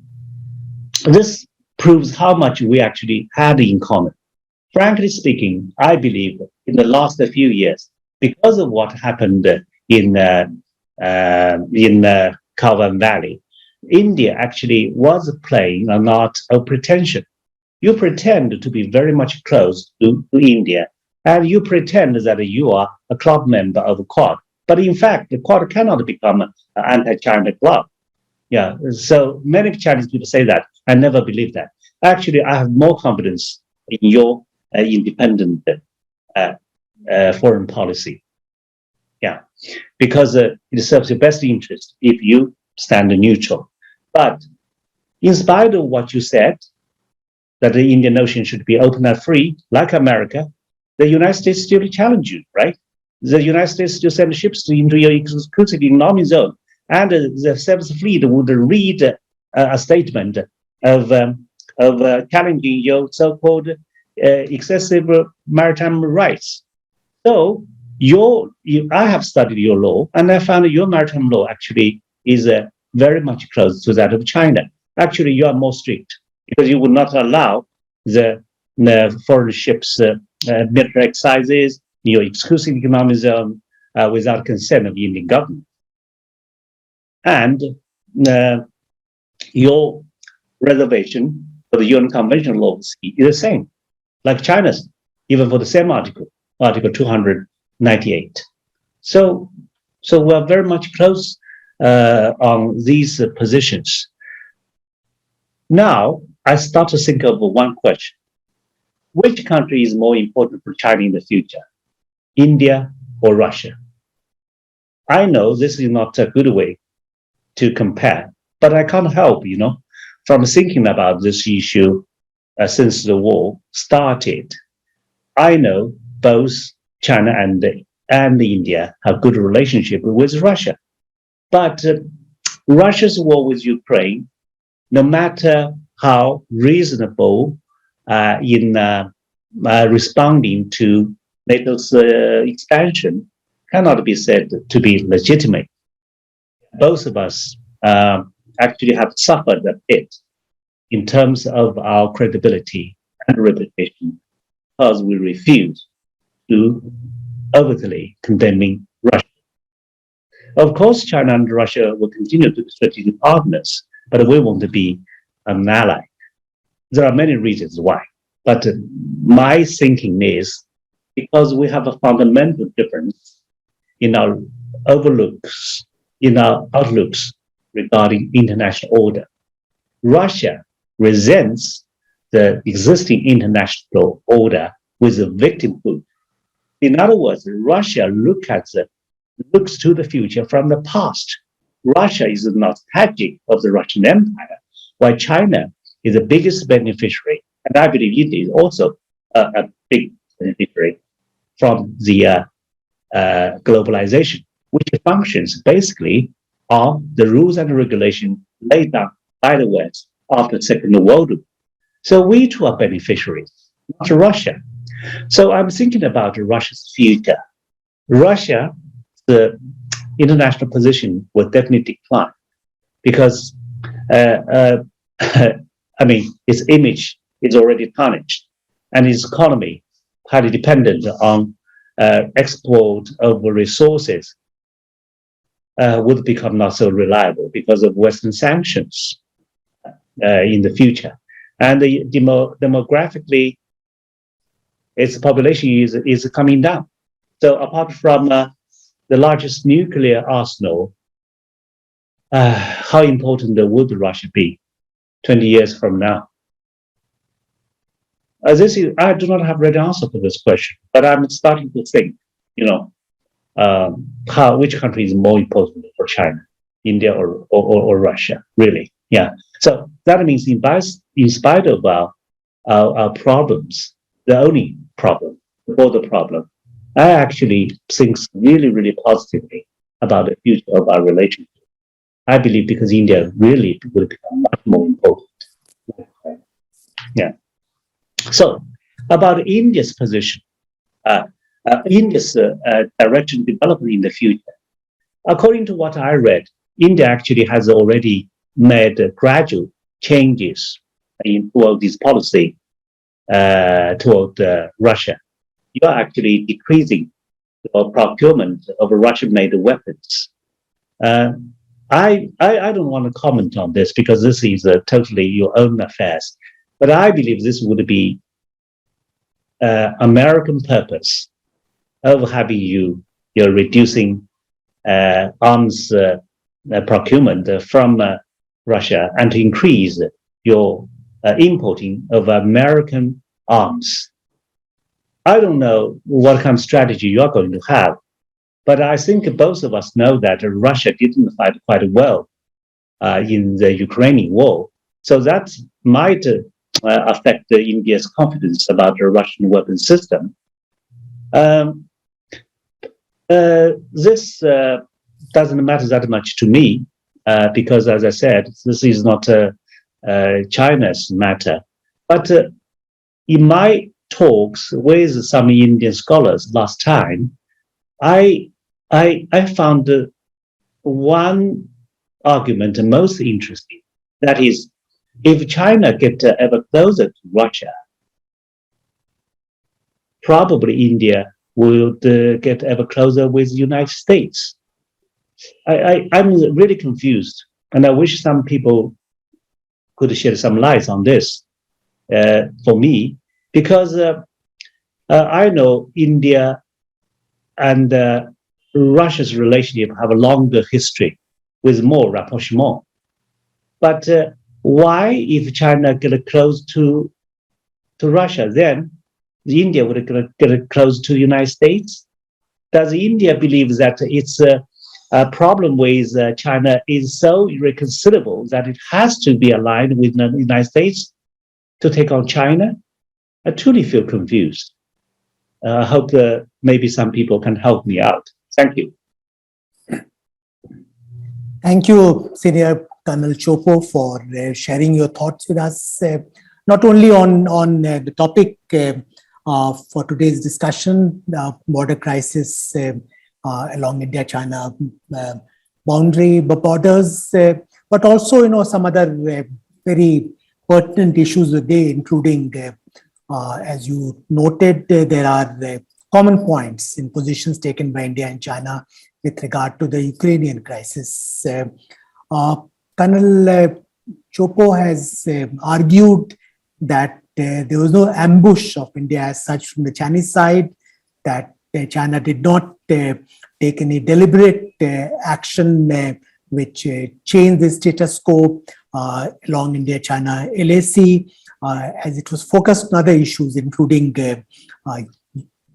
this proves how much we actually had in common. Frankly speaking, I believe in the last few years, because of what happened in Gautam Valley, India actually was playing an art of pretension. You pretend to be very much close to India, and you pretend that you are a club member of the Quad. But in fact, the Quad cannot become an anti-China club. So many Chinese people say that. I never believe that. Actually, I have more confidence in your independent foreign policy. Because it serves your best interest if you stand neutral. But in spite of what you said, that the Indian Ocean should be open and free, like America, the United States still challenge you, right? The United States still send ships into your exclusive economic zone. And the Seventh Fleet would read a statement of challenging your so-called excessive maritime rights. So I have studied your law, and I found your maritime law actually is very much close to that of China. Actually, you are more strict because you would not allow the foreign ships military exercises in your exclusive economic zone without consent of the Indian government. And your reservation for the UN Convention law is the same, like China's, even for the same article 298. So we are very much close on these positions. Now, I start to think of one question. Which country is more important for China in the future, India or Russia? I know this is not a good way to compare, but I can't help, from thinking about this issue since the war started. I know both China and India have good relationship with Russia, but Russia's war with Ukraine, no matter how reasonable in responding to NATO's expansion, cannot be said to be legitimate. Both of us actually have suffered a bit in terms of our credibility and reputation because we refuse to overtly condemning Russia. Of course, China and Russia will continue to be strategic partners, but we want to be an ally. There are many reasons why, but my thinking is because we have a fundamental difference in our outlooks regarding international order. Russia resents the existing international order with a victimhood. In other words, Russia looks to the future from the past. Russia is nostalgic of the Russian Empire, while China is the biggest beneficiary, and I believe India is also a big beneficiary from the globalization, which functions basically on the rules and regulations laid down by the West after the Second World War. So we too are beneficiaries, not Russia. So I'm thinking about Russia's future. Russia, the international position will definitely decline because, I mean, its image is already tarnished and its economy highly dependent on export of resources would become not so reliable because of Western sanctions in the future. And demographically, its population is coming down. So apart from the largest nuclear arsenal, how important would Russia be 20 years from now? I do not have a ready answer for this question, but I'm starting to think, which country is more important for China, India or Russia, really? Yeah. So that means in spite of our problems, the only problem, the border problem, I actually think really, really positively about the future of our relationship. I believe because India really will become much more important. Yeah. So about India's position, India's direction development in the future. According to what I read, India actually has already made gradual changes toward this policy toward Russia. You are actually decreasing the procurement of Russian-made weapons. I don't want to comment on this because this is totally your own affairs. But I believe this would be American purpose of having you're reducing arms procurement from Russia and to increase your importing of American arms. I don't know what kind of strategy you are going to have, but I think both of us know that Russia didn't fight quite well in the Ukrainian war. So that might affect India's confidence about the Russian weapon system. This doesn't matter that much to me because, as I said, this is not China's matter. But in my talks with some Indian scholars last time, I found one argument most interesting. That is, if China gets ever closer to Russia, probably India will get ever closer with the United States. I'm really confused, and I wish some people could shed some light on this for me, because I know India and Russia's relationship have a longer history with more rapprochement. But why, if China get close to Russia, then India would get close to the United States? Does India believe that its problem with China is so irreconcilable that it has to be aligned with the United States to take on China? I truly feel confused. I hope maybe some people can help me out. Thank you. Thank you, Senior Colonel Zhou Bo, for sharing your thoughts with us, not only on the topic for today's discussion, border crisis along India-China borders, but also, some other very pertinent issues today, including, as you noted, there are common points in positions taken by India and China with regard to the Ukrainian crisis. Colonel Zhou Bo has argued that there was no ambush of India as such from the Chinese side, that China did not take any deliberate action which changed the status quo along India-China LAC, as it was focused on other issues, including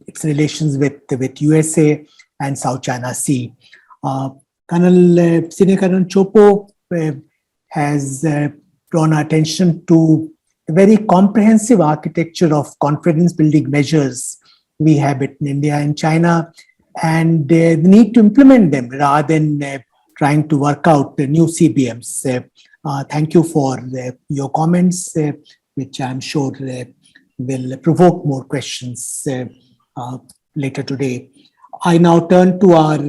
its relations with USA and South China Sea. Senior Colonel Zhou Bo has drawn attention to the very comprehensive architecture of confidence-building measures we have in India and China, and the need to implement them rather than trying to work out the new CBMs. Thank you for your comments, which I'm sure will provoke more questions later today. I now turn to our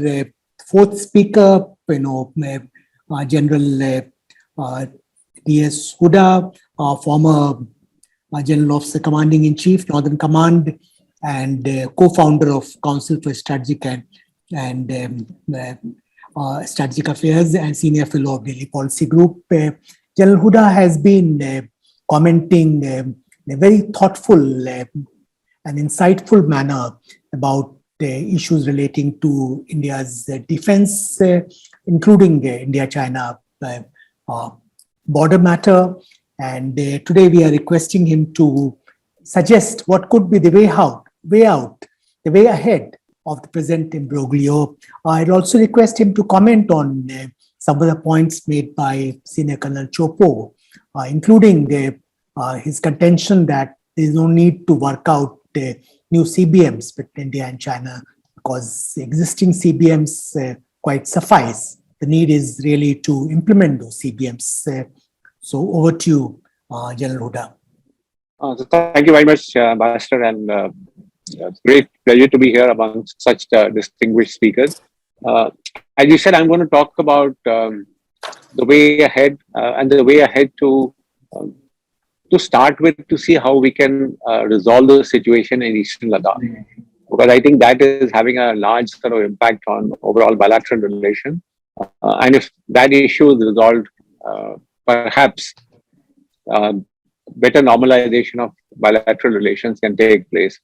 fourth speaker, General D.S. Hooda, former General Officer Commanding in Chief, Northern Command, and co-founder of Council for Strategic and Strategic Affairs and Senior Fellow of Delhi Policy Group. General Hooda has been commenting in a very thoughtful and insightful manner about issues relating to India's defense, including India-China border matter. And today we are requesting him to suggest what could be the way out, the way ahead of the present imbroglio. I'd also request him to comment on some of the points made by Senior Colonel Zhou Bo, including his contention that there is no need to work out new CBMs between India and China because existing CBMs quite suffice. The need is really to implement those CBMs. So over to you, General Hooda. So thank you very much, Ambassador, and it's great pleasure to be here amongst such distinguished speakers. As you said, I'm going to talk about the way ahead and the way ahead to start with, to see how we can resolve the situation in Eastern Ladakh, because I think that is having a large sort of impact on overall bilateral relations. And if that issue is resolved, perhaps better normalization of bilateral relations can take place.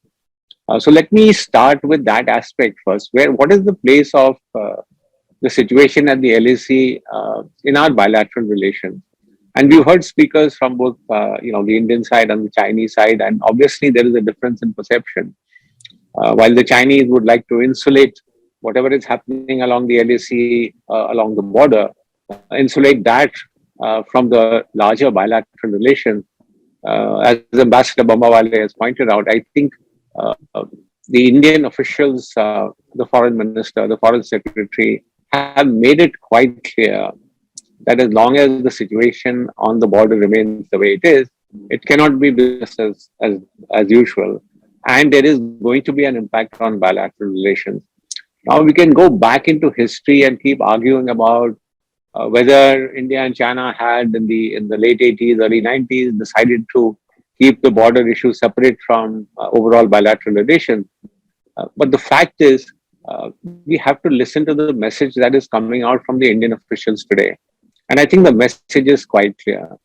So let me start with that aspect first. What is the place of the situation at the LAC in our bilateral relations? And we've heard speakers from both, the Indian side and the Chinese side, and obviously there is a difference in perception. While the Chinese would like to insulate whatever is happening along the LAC, along the border, insulate that from the larger bilateral relations. As Ambassador Bambawale has pointed out, I think the Indian officials, the foreign minister, the foreign secretary, have made it quite clear that as long as the situation on the border remains the way it is, it cannot be business as usual. And there is going to be an impact on bilateral relations. Now we can go back into history and keep arguing about whether India and China had in the late 80s, early 90s decided to keep the border issue separate from overall bilateral relations. But the fact is, we have to listen to the message that is coming out from the Indian officials today. And I think the message is quite clear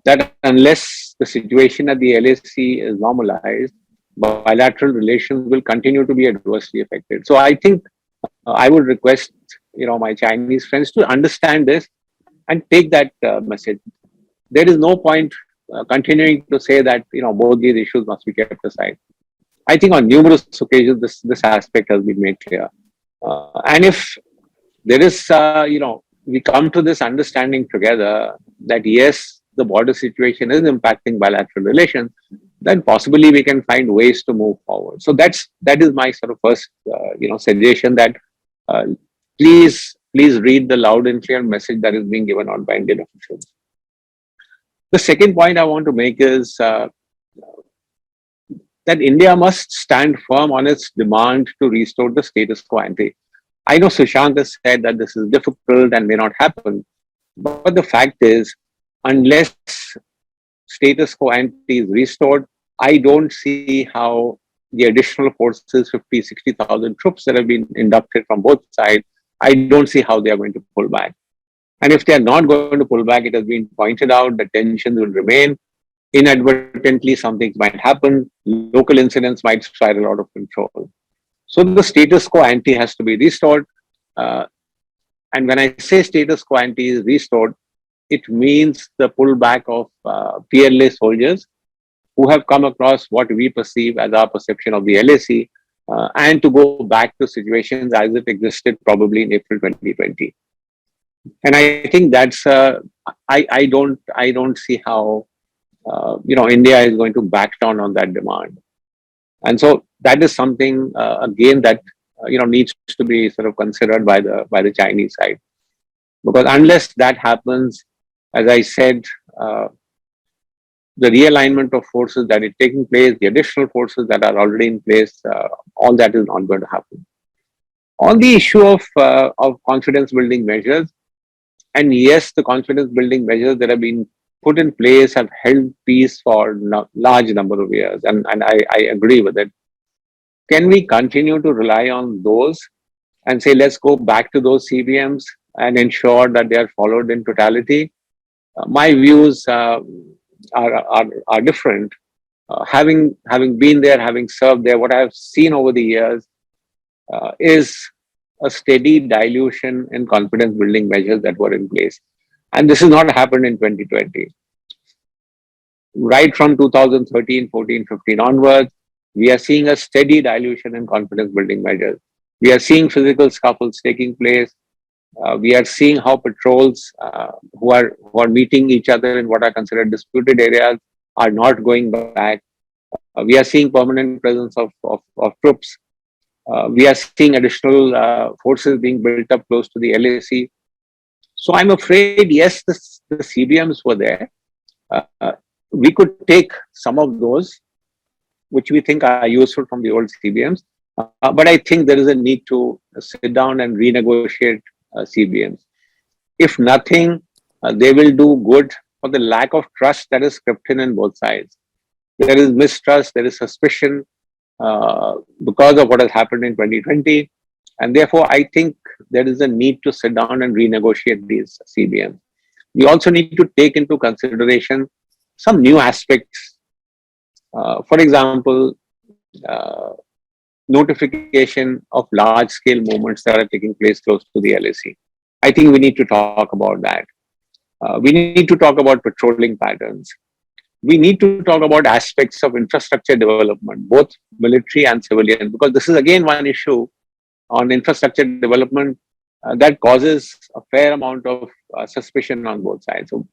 that unless the situation at the LAC is normalized, bilateral relations will continue to be adversely affected. So I think I would request, my Chinese friends to understand this and take that message. There is no point continuing to say that, both these issues must be kept aside. I think on numerous occasions, this aspect has been made clear. And if there is, we come to this understanding together that yes, the border situation is impacting bilateral relations, then possibly we can find ways to move forward. So that is my sort of first, suggestion, that please read the loud and clear message that is being given out by Indian officials. The second point I want to make is that India must stand firm on its demand to restore the status quo ante. I know Sushant has said that this is difficult and may not happen, but the fact is, unless status quo ante is restored, I don't see how the additional forces, 50, 60,000 troops that have been inducted from both sides, I don't see how they are going to pull back. And if they are not going to pull back, it has been pointed out that tensions will remain. Inadvertently, some things might happen. Local incidents might spiral out of control. So the status quo ante has to be restored. And when I say status quo ante is restored, it means the pullback of PLA soldiers who have come across what we perceive as our perception of the LAC, and to go back to situations as it existed probably in April 2020. And I think that's I don't see how India is going to back down on that demand. And so that is something again that needs to be sort of considered by the Chinese side, because unless that happens, as I said, the realignment of forces that is taking place, the additional forces that are already in place, all that is not going to happen. On the issue of confidence building measures, and yes, the confidence building measures that have been put in place have held peace for large number of years, and I agree with it. Can we continue to rely on those and say, let's go back to those CBMs and ensure that they are followed in totality? My views are different. Having been there, having served there, what I've seen over the years is a steady dilution in confidence building measures that were in place. And this has not happened in 2020. Right from 2013, 14, 15 onwards, we are seeing a steady dilution in confidence building measures. We are seeing physical scuffles taking place. We are seeing how patrols who are meeting each other in what are considered disputed areas are not going back. We are seeing permanent presence of troops. We are seeing additional forces being built up close to the LAC. So I'm afraid, yes, the CBMs were there. We could take some of those, which we think are useful from the old CBMs. But I think there is a need to sit down and renegotiate CBMs. If nothing, they will do good for the lack of trust that is crept in both sides. There is mistrust, there is suspicion because of what has happened in 2020. And therefore, I think there is a need to sit down and renegotiate these CBMs. We also need to take into consideration some new aspects. For example, notification of large-scale movements that are taking place close to the LAC. I think we need to talk about that. We need to talk about patrolling patterns. We need to talk about aspects of infrastructure development, both military and civilian, because this is again one issue on infrastructure development that causes a fair amount of suspicion on both sides. So,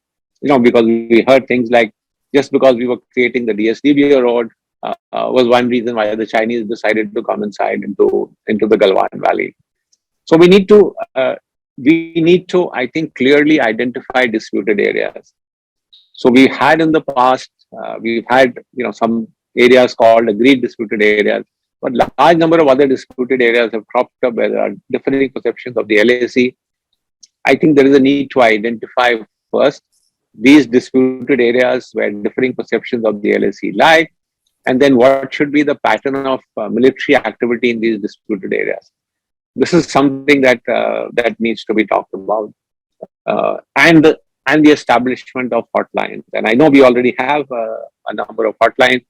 because we heard things like just because we were creating the DSDB road was one reason why the Chinese decided to come inside into the Galwan Valley. So we need to, I think, clearly identify disputed areas. So we had in the past, we've had some areas called agreed disputed areas, but large number of other disputed areas have cropped up where there are differing perceptions of the LAC. I think there is a need to identify first these disputed areas where differing perceptions of the LAC lie, and then what should be the pattern of military activity in these disputed areas. This is something that needs to be talked about, and the establishment of hotlines. And I know we already have a number of hotlines,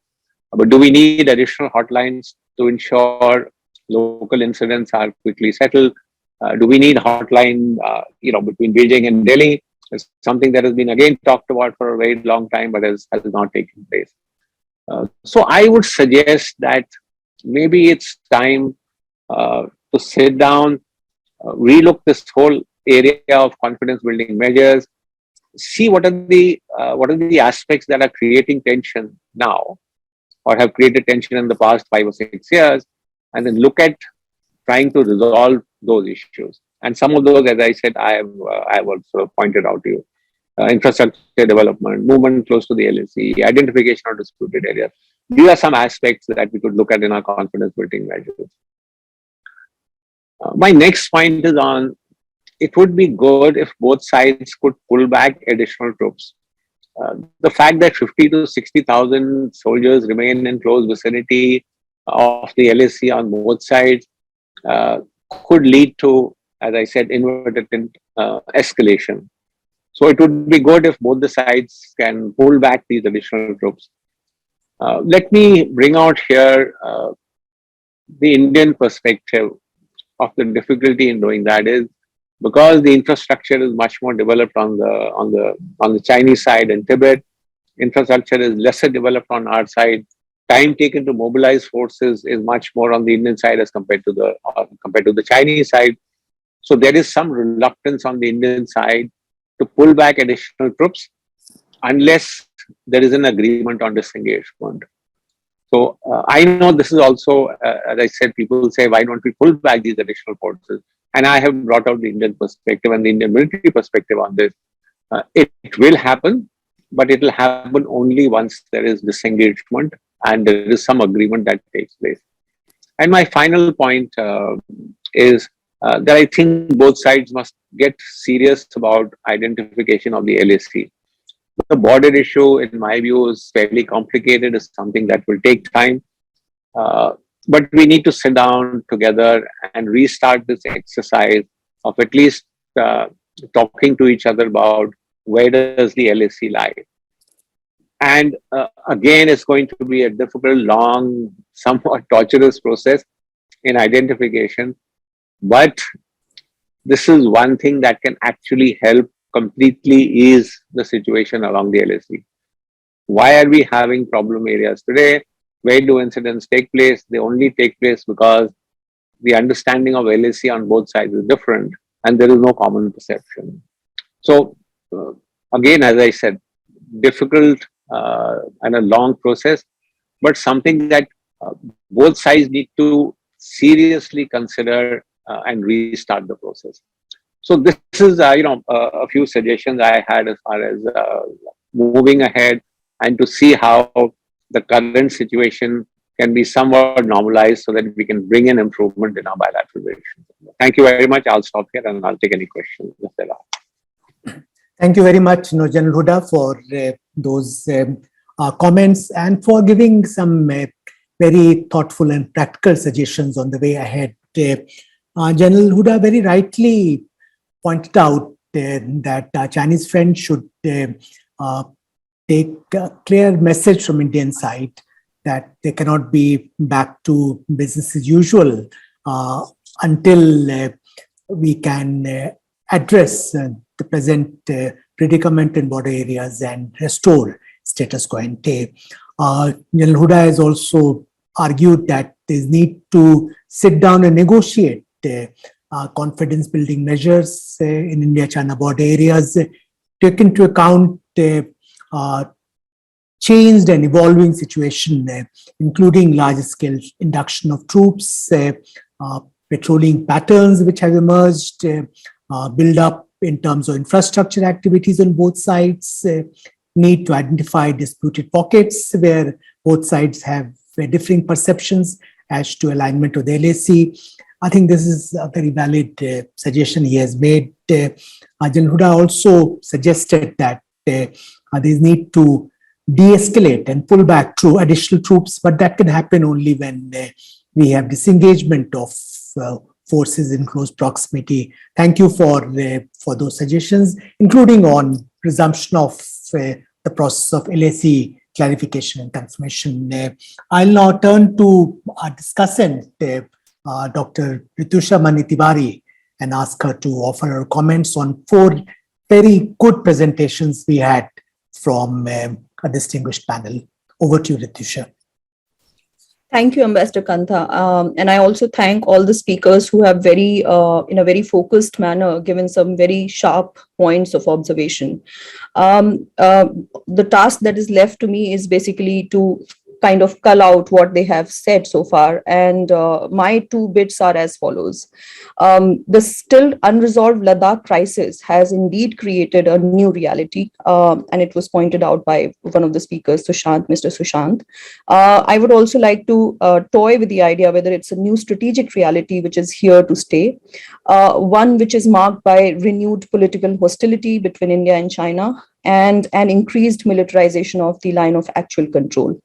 but do we need additional hotlines to ensure local incidents are quickly settled? Do we need hotline, between Beijing and Delhi? It's something that has been again talked about for a very long time, but has not taken place. So I would suggest that maybe it's time to sit down, relook this whole area of confidence building measures, see what are the aspects that are creating tension now, or have created tension in the past 5 or 6 years, and then look at trying to resolve those issues. And some of those, as I said, I have also pointed out to you. Infrastructure development, movement close to the LAC, identification of disputed areas. These are some aspects that we could look at in our confidence building measures. My next point is on, it would be good if both sides could pull back additional troops. The fact that 50 to 60,000 soldiers remain in close vicinity of the LAC on both sides could lead to, as I said, inverted escalation. So it would be good if both the sides can pull back these additional troops. Let me bring out here the Indian perspective of the difficulty in doing that is because the infrastructure is much more developed on the Chinese side in Tibet. Infrastructure is lesser developed on our side. Time taken to mobilize forces is much more on the Indian side as compared to the Chinese side. So there is some reluctance on the Indian side to pull back additional troops unless there is an agreement on disengagement. So I know this is also, as I said, people say, why don't we pull back these additional forces? And I have brought out the Indian perspective and the Indian military perspective on this. It will happen but it will happen only once there is disengagement and there is some agreement that takes place. And my final point is that I think both sides must get serious about identification of the LAC. The border issue, in my view, is fairly complicated. It's something that will take time. But we need to sit down together and restart this exercise of at least talking to each other about where does the LAC lie. And again, it's going to be a difficult, long, somewhat torturous process in identification. But this is one thing that can actually help completely ease the situation along the LAC. Why are we having problem areas today? Where do incidents take place? They only take place because the understanding of LAC on both sides is different and there is no common perception. So again, as I said, difficult and a long process, but something that both sides need to seriously consider and restart the process. So this is, a few suggestions I had as far as moving ahead and to see how the current situation can be somewhat normalized so that we can bring in improvement in our bilateral relations. Thank you very much. I'll stop here and I'll take any questions if there are. Thank you very much, General Hooda, for those comments and for giving some very thoughtful and practical suggestions on the way ahead. General Hooda very rightly pointed out that Chinese friends should take a clear message from Indian side that they cannot be back to business as usual until we can address the present predicament in border areas and restore status quo ante. General Hooda has also argued that there is need to sit down and negotiate confidence building measures in India-China border areas, take into account changed and evolving situation, including large scale induction of troops, patrolling patterns which have emerged, build up in terms of infrastructure activities on both sides, need to identify disputed pockets where both sides have differing perceptions as to alignment of the LAC. I think this is a very valid suggestion he has made. General Hooda also suggested that there is need to de-escalate and pull back through additional troops, but that can happen only when we have disengagement of forces in close proximity. Thank you for those suggestions, including on resumption of the process of LAC clarification and confirmation. I'll now turn to our discussant, Dr. Ritusha Manitibari, and ask her to offer her comments on 4 very good presentations we had from a distinguished panel. Over to you, Ritusha. Thank you, Ambassador Kantha. And I also thank all the speakers who have in a very focused manner, given some very sharp points of observation. The task that is left to me is basically to kind of cull out what they have said so far. And my 2 bits are as follows. The still unresolved Ladakh crisis has indeed created a new reality. And it was pointed out by one of the speakers, Mr. Sushant. I would also like to toy with the idea whether it's a new strategic reality which is here to stay. One which is marked by renewed political hostility between India and China, and an increased militarization of the line of actual control.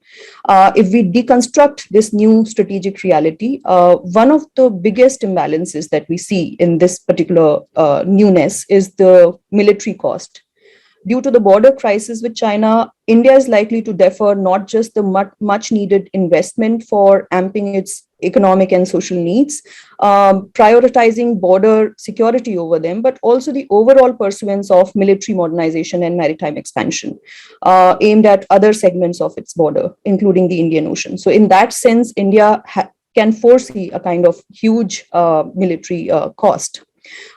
If we deconstruct this new strategic reality, one of the biggest imbalances that we see in this particular newness is the military cost. Due to the border crisis with China, India is likely to defer not just the much needed investment for amping its economic and social needs, prioritizing border security over them, but also the overall pursuance of military modernization and maritime expansion aimed at other segments of its border, including the Indian Ocean. So in that sense, India can foresee a kind of huge military cost.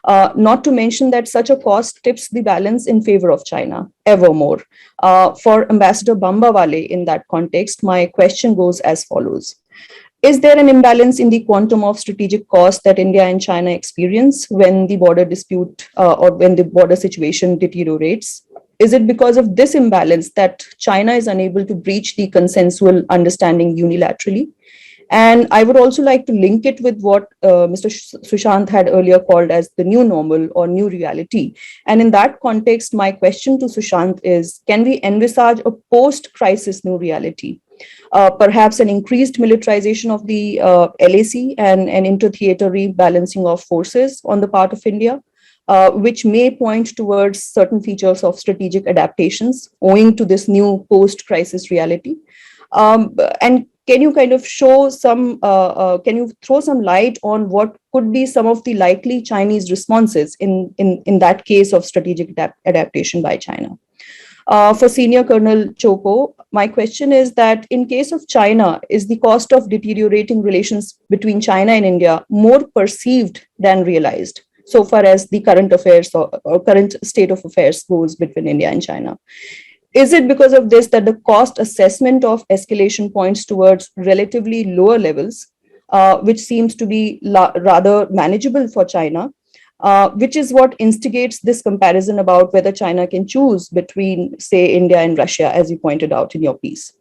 Not to mention that such a cost tips the balance in favor of China evermore. For Ambassador Bambawale in that context, my question goes as follows. Is there an imbalance in the quantum of strategic cost that India and China experience when the border dispute or when the border situation deteriorates? Is it because of this imbalance that China is unable to breach the consensual understanding unilaterally? And I would also like to link it with what Mr. Sushant had earlier called as the new normal or new reality. And in that context, my question to Sushant is, can we envisage a post-crisis new reality? Perhaps an increased militarization of the LAC and an inter-theater rebalancing of forces on the part of India, which may point towards certain features of strategic adaptations owing to this new post-crisis reality. And can you kind of show some, can you throw some light on what could be some of the likely Chinese responses in that case of strategic adaptation by China? For Senior Colonel Zhou Bo, my question is that in case of China, is the cost of deteriorating relations between China and India more perceived than realized, so far as the current affairs or current state of affairs goes between India and China? Is it because of this that the cost assessment of escalation points towards relatively lower levels, which seems to be rather manageable for China, which is what instigates this comparison about whether China can choose between, say, India and Russia, as you pointed out in your piece?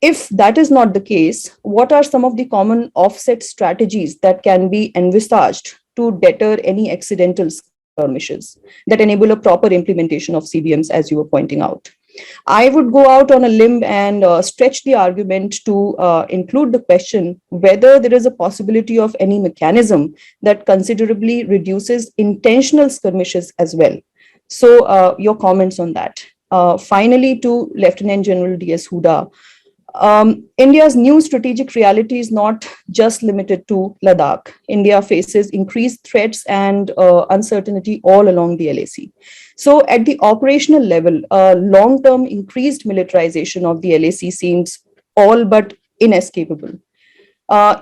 If that is not the case, what are some of the common offset strategies that can be envisaged to deter any accidental skirmishes that enable a proper implementation of CBMs, as you were pointing out? I would go out on a limb and stretch the argument to include the question whether there is a possibility of any mechanism that considerably reduces intentional skirmishes as well. So your comments on that. Finally, to Lieutenant General D.S. Hooda, India's new strategic reality is not just limited to Ladakh. India faces increased threats and uncertainty all along the LAC. So at the operational level, long-term increased militarization of the LAC seems all but inescapable.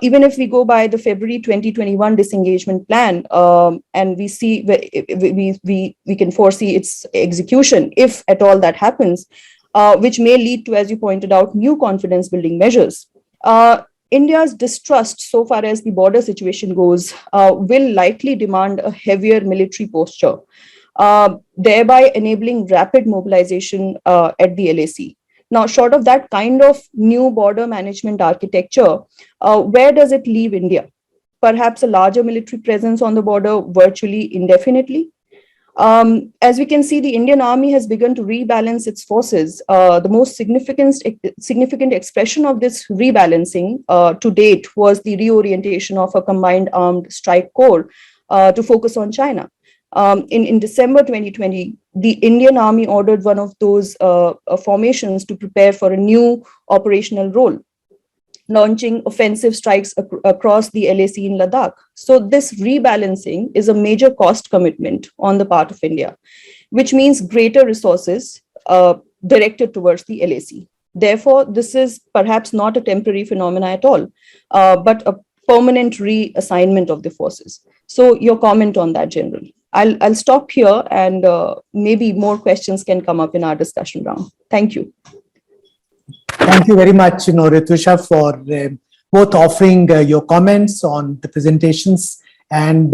Even if we go by the February 2021 disengagement plan, and we see we can foresee its execution, if at all that happens, which may lead to, as you pointed out, new confidence building measures. India's distrust, so far as the border situation goes, will likely demand a heavier military posture, thereby enabling rapid mobilization at the LAC. Now, short of that kind of new border management architecture, where does it leave India? Perhaps a larger military presence on the border virtually indefinitely? As we can see, the Indian Army has begun to rebalance its forces. The most significant expression of this rebalancing to date was the reorientation of a combined armed strike corps to focus on China. In December 2020, the Indian Army ordered one of those formations to prepare for a new operational role, launching offensive strikes across the LAC in Ladakh. So this rebalancing is a major cost commitment on the part of India, which means greater resources directed towards the LAC. Therefore, this is perhaps not a temporary phenomena at all, but a permanent reassignment of the forces. So your comment on that, General. I'll stop here, and maybe more questions can come up in our discussion round. Thank you. Thank you very much, Ritusha, for both offering your comments on the presentations and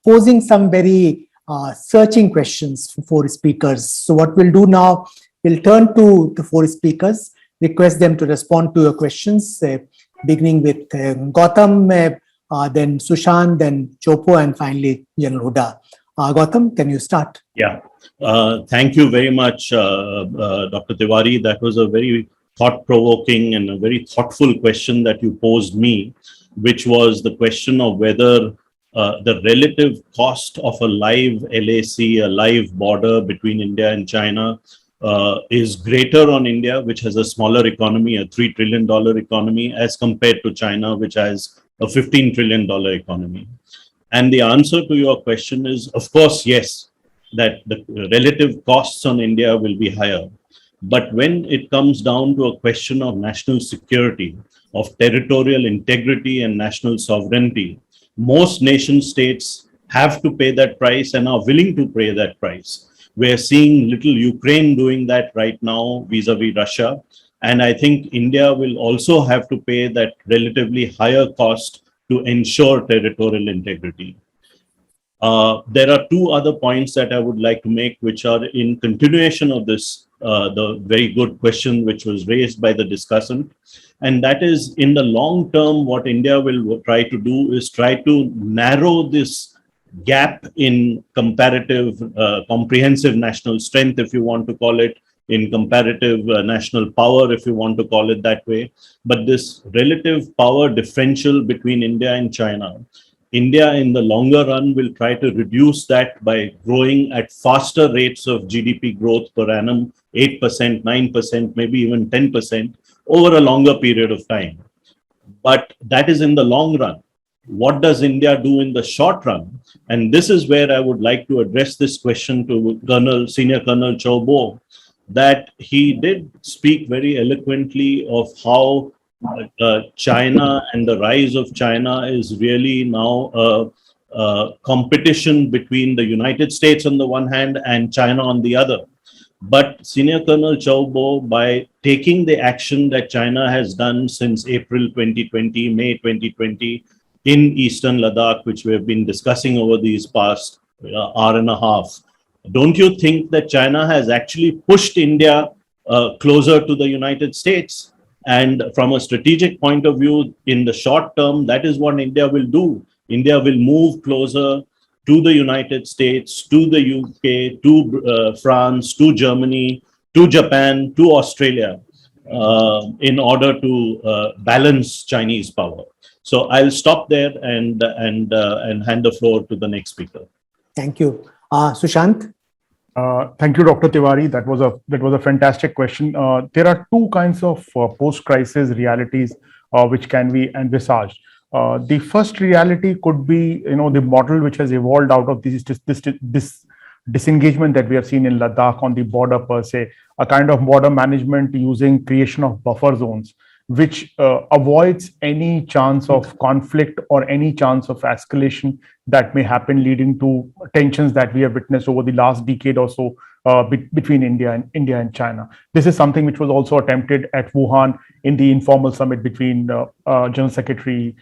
posing some very searching questions for four speakers. So what we'll do now, we'll turn to the four speakers, request them to respond to your questions, beginning with Gautam, then Sushant, then Zhou Bo, and finally General Hooda. Gautam, can you start? Yeah. Thank you very much, Dr. Tiwari. That was a very thought-provoking and a very thoughtful question that you posed me, which was the question of whether the relative cost of a live LAC, a live border between India and China, is greater on India, which has a smaller economy, a $3 trillion economy, as compared to China, which has a $15 trillion economy. And the answer to your question is, of course, yes, that the relative costs on India will be higher. But when it comes down to a question of national security, of territorial integrity and national sovereignty, most nation states have to pay that price and are willing to pay that price. We're seeing little Ukraine doing that right now vis-a-vis Russia. And I think India will also have to pay that relatively higher cost to ensure territorial integrity. There are two other points that I would like to make, which are in continuation of this, the very good question which was raised by the discussant. And that is, in the long term, what India will try to do is try to narrow this gap in comparative, comprehensive national strength, if you want to call it, in comparative national power, if you want to call it that way. But this relative power differential between India and China, India in the longer run will try to reduce that by growing at faster rates of GDP growth per annum, 8%, 9%, maybe even 10% over a longer period of time. But that is in the long run. What does India do in the short run? And this is where I would like to address this question to Senior Colonel Zhou Bo, that he did speak very eloquently of how China and the rise of China is really now a competition between the United States on the one hand and China on the other. But Senior Colonel Zhou Bo, by taking the action that China has done since April 2020, May 2020, in Eastern Ladakh, which we have been discussing over these past hour and a half, don't you think that China has actually pushed India closer to the United States? And from a strategic point of view, in the short term, that is what India will do. India will move closer to the United States, to the UK, to France, to Germany, to Japan, to Australia, in order to balance Chinese power. So I'll stop there and hand the floor to the next speaker. Thank you. Sushant? Thank you, Dr. Tiwari. That was a fantastic question. There are two kinds of post-crisis realities which can be envisaged. The first reality could be, the model which has evolved out of this disengagement that we have seen in Ladakh on the border per se, a kind of border management using creation of buffer zones, which avoids any chance of conflict or any chance of escalation that may happen, leading to tensions that we have witnessed over the last decade or so between India and China. This is something which was also attempted at Wuhan in the informal summit between General Secretary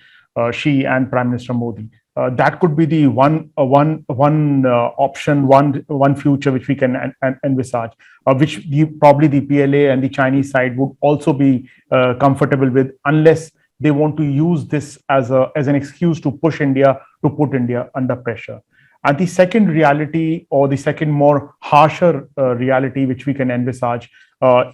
Xi and Prime Minister Modi. That could be the one option, one future which we can envisage, which probably the PLA and the Chinese side would also be comfortable with, unless they want to use this as an excuse to put India under pressure. And the second reality, or the second more harsher reality which we can envisage,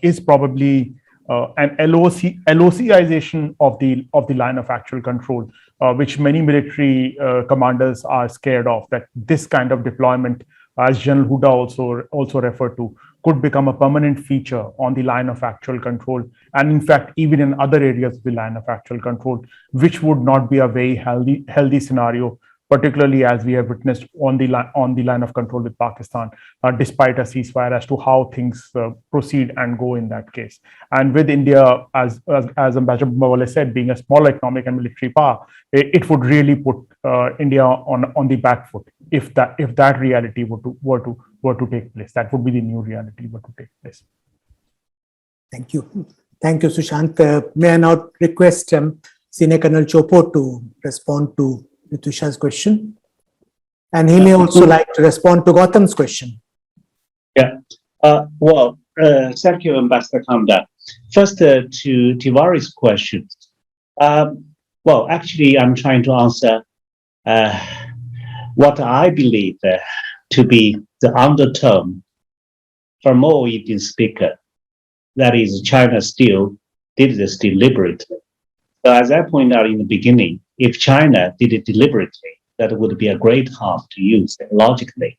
is probably an LOCization of the line of actual control, which many military commanders are scared of, that this kind of deployment, as General Hooda also referred to, could become a permanent feature on the line of actual control, and in fact even in other areas of the line of actual control, which would not be a very healthy scenario, particularly as we have witnessed on the line of control with Pakistan, despite a ceasefire, as to how things proceed and go in that case. And with India, as Ambassador Bambawale said, being a small economic and military power, it would really put India on the back foot if that reality were to take place. That would be the new reality were to take place. Thank you, Sushant. May I now request Senior Colonel Zhou Bo to respond to Tusha's question, and he may also like to respond to Gautam's question. Yeah. Thank you, Ambassador Kamda. First, to Tiwari's question. Actually, I'm trying to answer what I believe to be the undertone from all Indian speakers. That is, China still did this deliberately. So as I pointed out in the beginning, if China did it deliberately, that would be a great harm to use logically.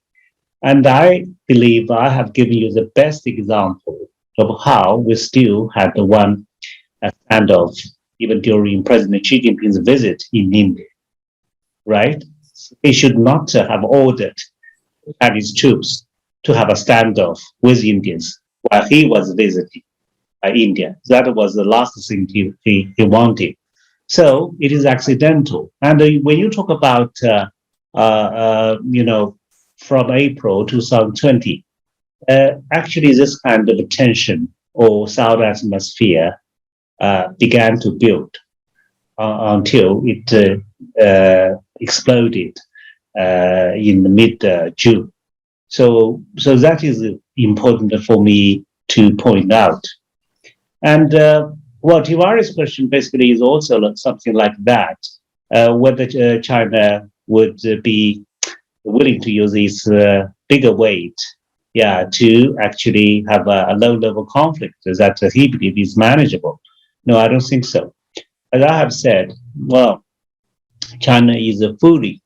And I believe I have given you the best example of how we still had the one standoff even during President Xi Jinping's visit in India, right? He should not have ordered Chinese troops to have a standoff with Indians while he was visiting India. That was the last thing he wanted. So it is accidental. And when you talk about, from April 2020, actually this kind of tension or South atmosphere began to build until it exploded in the mid-June. So that is important for me to point out. And Tivari's question basically is also something like that, whether China would be willing to use its bigger weight, to actually have a low-level conflict that he believes is manageable. No, I don't think so. As I have said, well, China is fully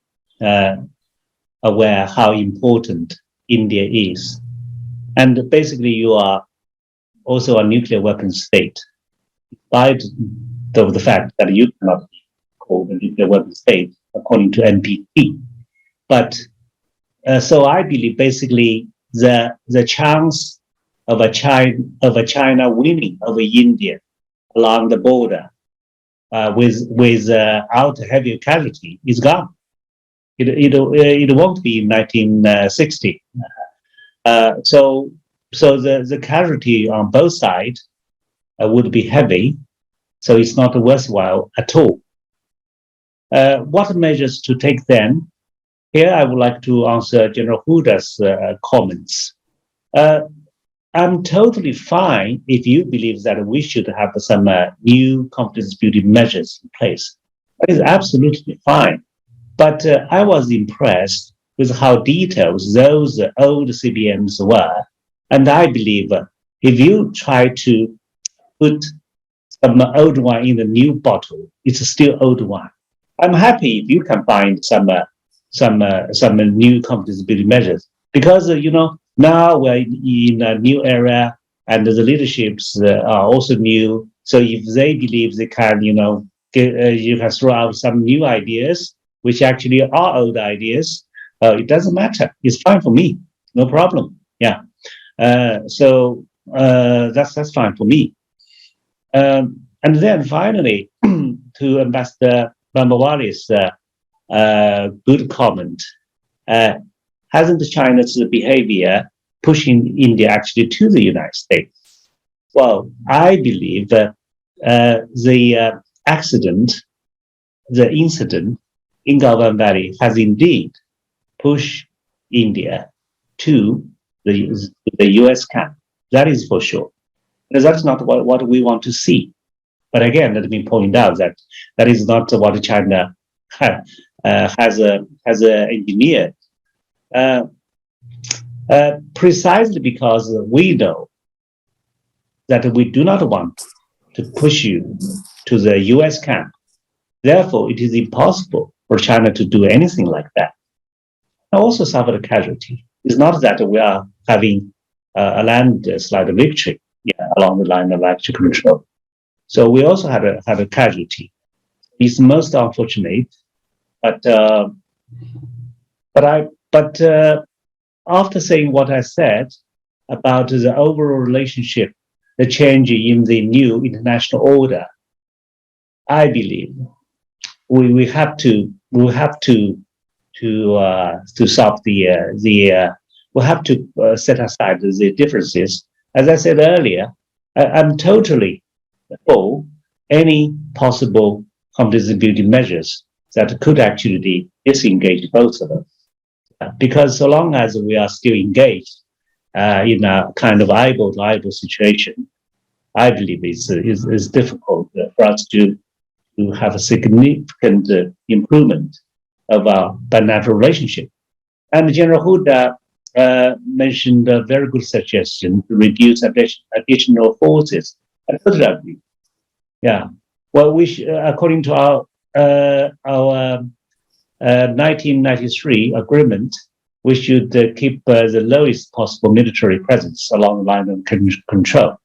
aware how important India is. And basically, you are also a nuclear weapons state, despite the fact that you cannot be called a nuclear weapons state according to NPT. But so I believe basically the chance of a China winning over India along the border without heavy casualty is gone. It won't be in 1960. So the casualty on both sides would be heavy. So it's not worthwhile at all. What measures to take then? Here I would like to answer General Hooda's comments. I'm totally fine if you believe that we should have some new conflict building measures in place. That is absolutely fine. But I was impressed with how detailed those old CBMs were. And I believe if you try to put some old one in the new bottle, it's still old one. I'm happy if you can find some new conflict building measures, because now we're in a new era and the leaderships are also new. So if they believe they can, you can throw out some new ideas, which actually are old ideas, it doesn't matter. It's fine for me. No problem. Yeah. So that's fine for me. And then finally, to Ambassador Bambawale's good comment, hasn't China's behavior pushing India actually to the United States? Well, I believe that the incident in Gautam Valley has indeed pushed India to the US camp. That is for sure. Because that's not what we want to see. But again, let me point out that is not what China has engineered. Precisely because we know that we do not want to push you to the US camp. Therefore, it is impossible for China to do anything like that. I also suffered a casualty. It's not that we are having a landslide victory along the line of actual control. So we also had a casualty. It's most unfortunate, but after saying what I said about the overall relationship, the change in the new international order, I believe we have to solve we have to set aside the differences. As I said earlier, I'm totally for any possible conflict building measures that could actually disengage both of us. Because so long as we are still engaged in a kind of eyeball-to-eyeball situation, I believe it's difficult for us to have a significant improvement of our bilateral relationship. And General Hooda mentioned a very good suggestion to reduce additional forces. I totally agree. Yeah. Well, according to our 1993 agreement, we should keep the lowest possible military presence along the line of control.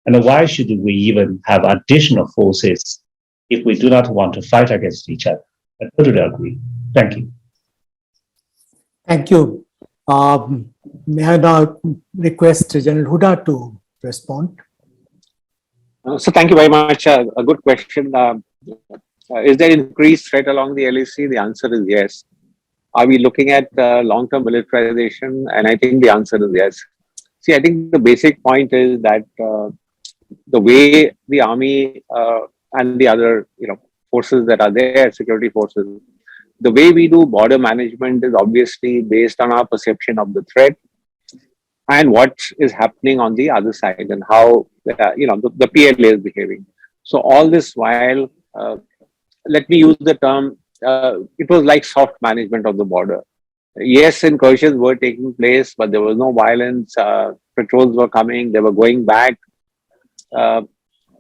And why should we even have additional forces if we do not want to fight against each other? I totally agree. Thank you. Thank you. May I now request General Hooda to respond? So thank you very much. A good question. Is there increased threat along the LAC? The answer is yes. Are we looking at long-term militarization? And I think the answer is yes. See, I think the basic point is that the way the army and the other forces that are there, security forces, the way we do border management is obviously based on our perception of the threat and what is happening on the other side and how the PLA is behaving. So all this while, let me use the term, it was like soft management of the border. Yes, incursions were taking place, but there was no violence. Patrols were coming, they were going back. I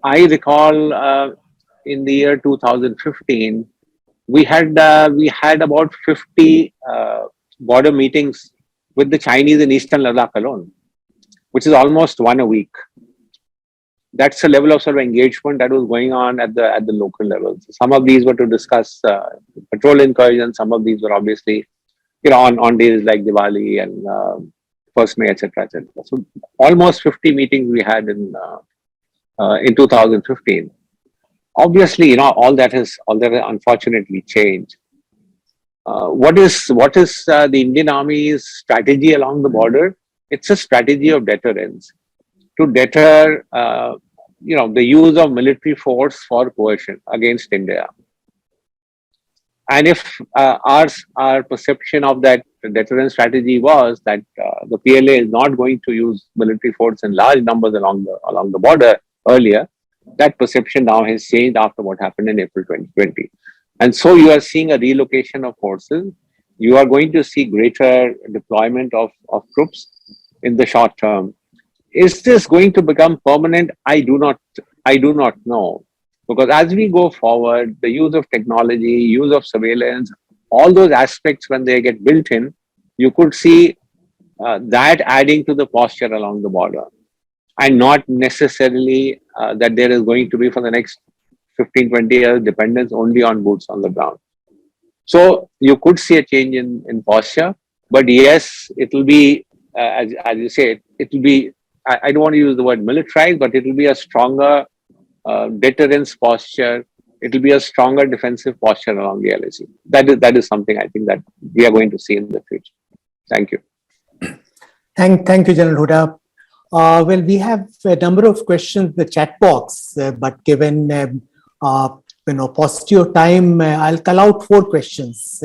recall in the year 2015, we had about 50 border meetings with the Chinese in Eastern Ladakh alone, which is almost one a week. That's the level of sort of engagement that was going on at the local level. So some of these were to discuss patrol incursions. Some of these were obviously, on days like Diwali and 1st May, etc., etc. So almost 50 meetings we had in 2015. Obviously, all that has unfortunately changed. What is the Indian Army's strategy along the border? It's a strategy of deterrence to deter, the use of military force for coercion against India. And if our perception of that deterrence strategy was that the PLA is not going to use military force in large numbers along the border earlier, that perception now has changed after what happened in April 2020. And so you are seeing a relocation of forces. You are going to see greater deployment of troops in the short term. Is this going to become permanent? I do not know. Because as we go forward, the use of technology, use of surveillance, all those aspects, when they get built in, you could see that adding to the posture along the border. And not necessarily that there is going to be for the next 15, 20 years dependence only on boots on the ground. So you could see a change in posture, but yes, it will be, as you say, it will be, I don't want to use the word militarized, but it will be a stronger deterrence posture. It will be a stronger defensive posture along the LAC. That is something I think that we are going to see in the future. Thank you. Thank you, General Hooda. Well, we have a number of questions in the chat box, but given paucity of time, I'll call out 4 questions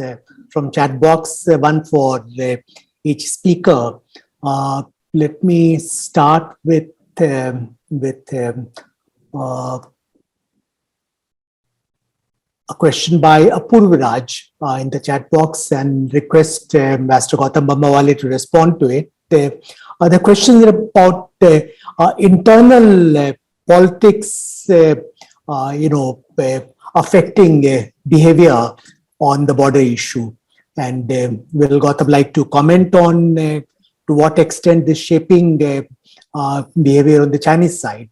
from chat box, one for each speaker. Let me start with a question by Apurviraj in the chat box and request Master Gautam Bambawale to respond to it. The question is about internal politics, affecting behavior on the border issue. And will Gautam like to comment on to what extent this shaping behavior on the Chinese side?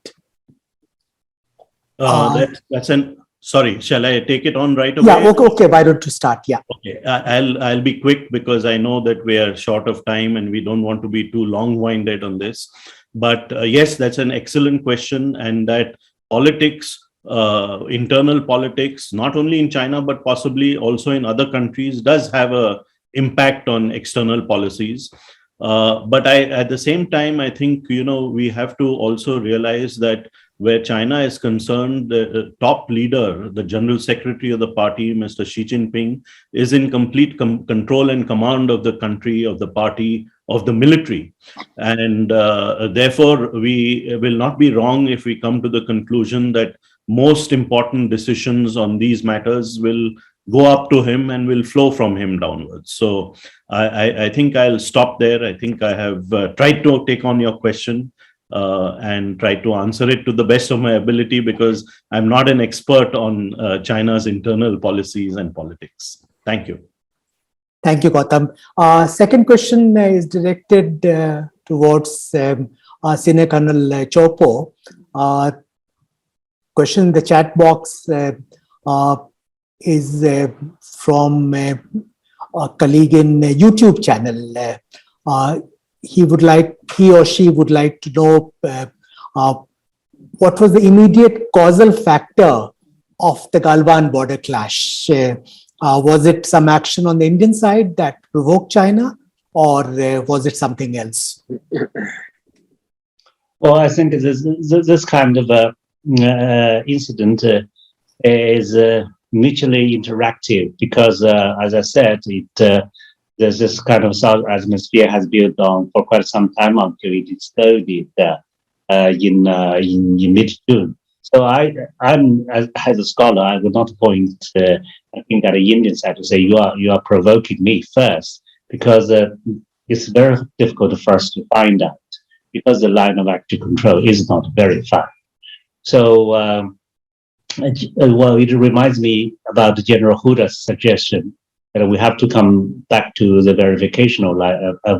Sorry, shall I take it on right away? Yeah, okay, why don't you start? Yeah. Okay, I'll be quick because I know that we are short of time and we don't want to be too long-winded on this. But yes, that's an excellent question, and that politics, internal politics, not only in China, but possibly also in other countries, does have an impact on external policies. But at the same time, I think, we have to also realize that where China is concerned, the top leader, the general secretary of the party, Mr. Xi Jinping, is in complete control and command of the country, of the party, of the military. And therefore, we will not be wrong if we come to the conclusion that most important decisions on these matters will go up to him and will flow from him downwards. So I think I'll stop there. I think I have tried to take on your question and try to answer it to the best of my ability, because I'm not an expert on China's internal policies and politics. Thank you. Thank you, Gautam. Second question is directed towards Senior Colonel Chopo. Question in the chat box is from a colleague in a YouTube channel. He or she would like to know what was the immediate causal factor of the Galwan border clash. Was it some action on the Indian side that provoked China, or was it something else? Well, I think this kind of incident is mutually interactive because, as I said, there's this kind of south atmosphere has built on for quite some time until it exploded in mid-June. So I'm as a scholar, I would not point I think at the Indian side to say you are provoking me first, because it's very difficult for us to find out, because the line of active control is not very fine. So well, it reminds me about General Hooda's suggestion that we have to come back to the verification of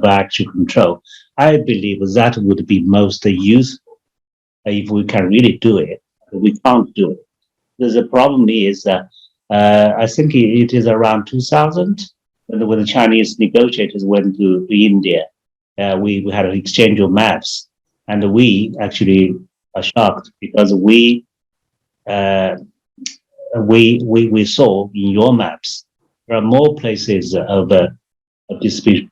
active control. I believe that would be most useful if we can really do it. We can't do it. The problem is I think it is around 2000 when the Chinese negotiators went to India. We had an exchange of maps, and we actually are shocked because we saw in your maps there are more places of distribution,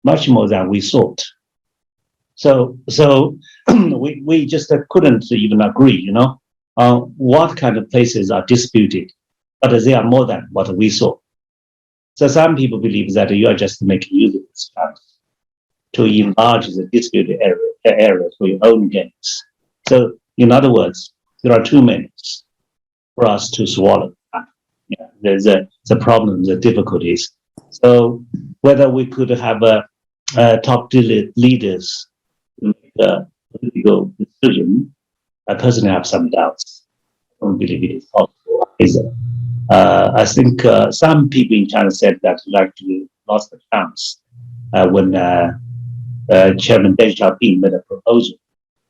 much more than we thought. So we just couldn't even agree, on what kind of places are disputed, but they are more than what we saw. So some people believe that you are just making use of this chance to enlarge the disputed area for your own gains. So in other words, there are too many for us to swallow. Yeah, there's the problem, the difficulties. So whether we could have top leaders make a political decision, I personally have some doubts. I don't believe it is possible either. I think some people in China said that we actually lost the chance when Chairman Deng Xiaoping made a proposal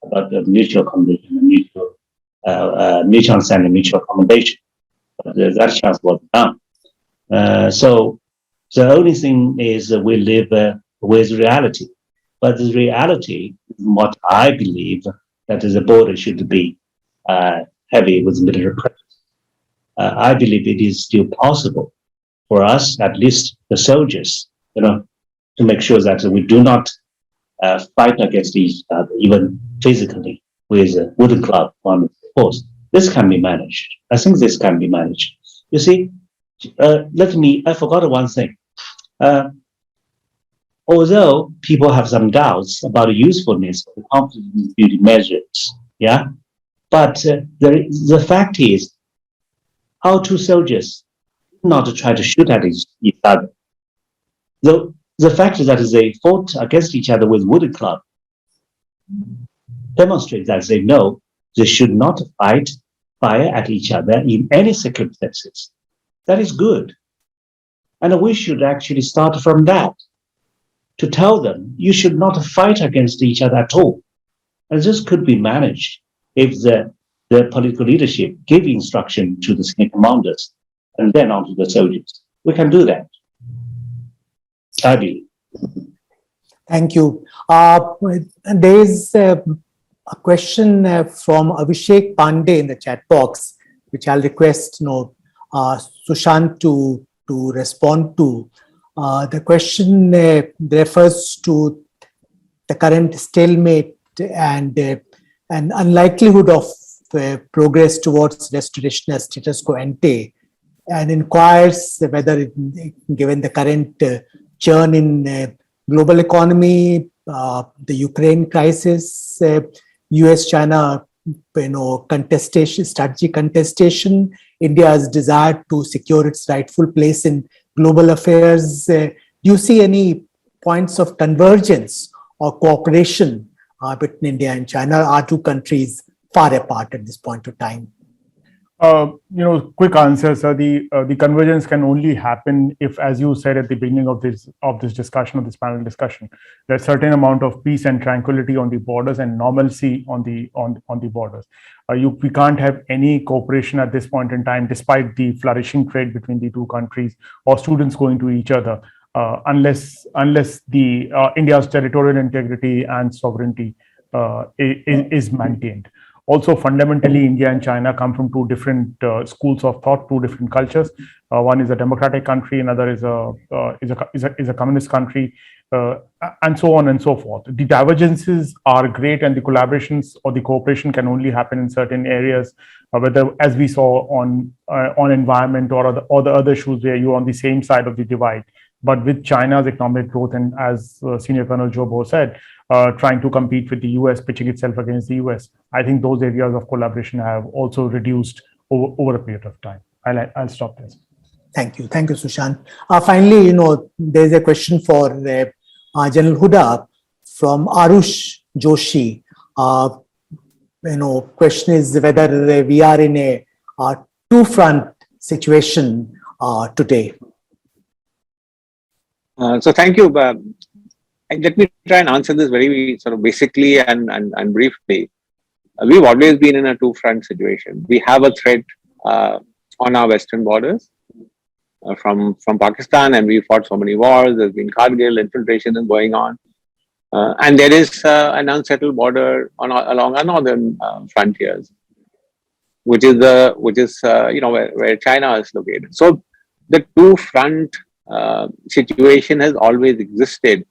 about the mutual accommodation, mutual understanding, mutual accommodation. But that chance was gone. So the only thing is we live with reality. But the reality, what I believe, that the border should be heavy with military presence. I believe it is still possible for us, at least the soldiers, to make sure that we do not fight against each other, even physically, with a wooden club on the force. This can be managed. I think this can be managed. You see, I forgot one thing. Although people have some doubts about the usefulness of the conflict building measures, yeah, but the fact is, our two soldiers not try to shoot at each other. The fact is that they fought against each other with wooden club demonstrates that they know they should not fire at each other in any circumstances. That is good. And we should actually start from that, to tell them you should not fight against each other at all. And this could be managed if the political leadership give instruction to the senior commanders and then on to the soldiers. We can do that. I believe. Thank you. There is a question from Abhishek Pandey in the chat box, which I'll request Sushant to respond to. The question refers to the current stalemate and an unlikelihood of progress towards restoration of status quo ante, and inquires whether, given the current churn in global economy, the Ukraine crisis, US-China strategy contestation, India's desire to secure its rightful place in global affairs, do you see any points of convergence or cooperation between India and China? Are two countries far apart at this point of time? Quick answer, sir. The convergence can only happen if, as you said at the beginning of this discussion, of this panel discussion, there's a certain amount of peace and tranquility on the borders and normalcy on the borders. We can't have any cooperation at this point in time, despite the flourishing trade between the two countries or students going to each other, unless the India's territorial integrity and sovereignty is maintained. Also, fundamentally, India and China come from two different schools of thought, two different cultures. One is a democratic country, another is a communist country. and so on and so forth. The divergences are great, and the collaborations or the cooperation can only happen in certain areas, whether, as we saw on environment or the other issues where you're on the same side of the divide. But with China's economic growth, and as Senior Colonel Zhou Bo said, trying to compete with the US, pitching itself against the US, I think those areas of collaboration have also reduced over a period of time. I'll stop there. Thank you, Sushant. Finally, there's a question for General Hooda from Arush Joshi. Question is whether we are in a two-front situation today. So thank you. Let me try and answer this very sort of basically and briefly. We've always been in a two-front situation. We have a threat on our western borders from Pakistan, and we fought so many wars. There's been Kargil, infiltration is going on, and there is an unsettled border along our northern frontiers, which is where China is located. So the two-front situation has always existed.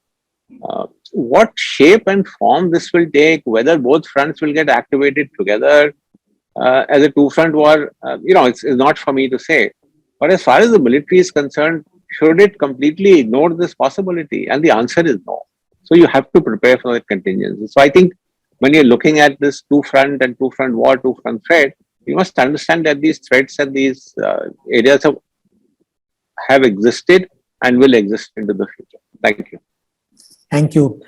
What shape and form this will take, whether both fronts will get activated together as a two-front war, it's not for me to say. But as far as the military is concerned, should it completely ignore this possibility? And the answer is no. So you have to prepare for that contingency. So I think when you're looking at this two-front and two-front war, two-front threat, you must understand that these threats and these areas have existed and will exist into the future. Thank you. Thank you.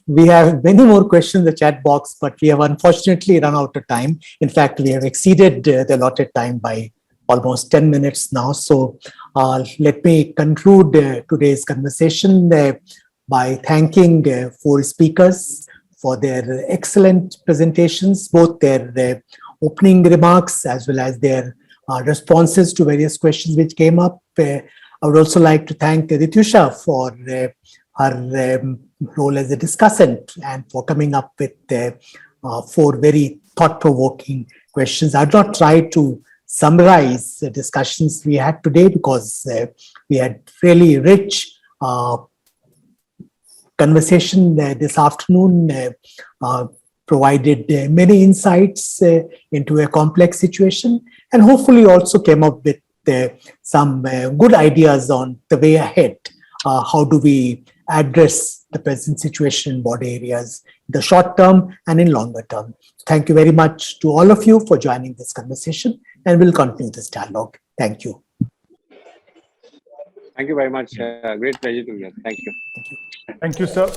We have many more questions in the chat box, but we have unfortunately run out of time. In fact, we have exceeded the allotted time by almost 10 minutes now. So let me conclude today's conversation by thanking four speakers for their excellent presentations, both their opening remarks as well as their responses to various questions which came up. I would also like to thank Ritusha for her role as a discussant and for coming up with four very thought-provoking questions. I'd not try to summarize the discussions we had today because we had really rich conversation this afternoon, provided many insights into a complex situation, and hopefully also came up with some good ideas on the way ahead. How do we address the present situation in border areas in the short term and in longer term? Thank you very much to all of you for joining this conversation, and we'll continue this dialogue. Thank you. Thank you very much. Great pleasure to be here. Thank you. Thank you, sir.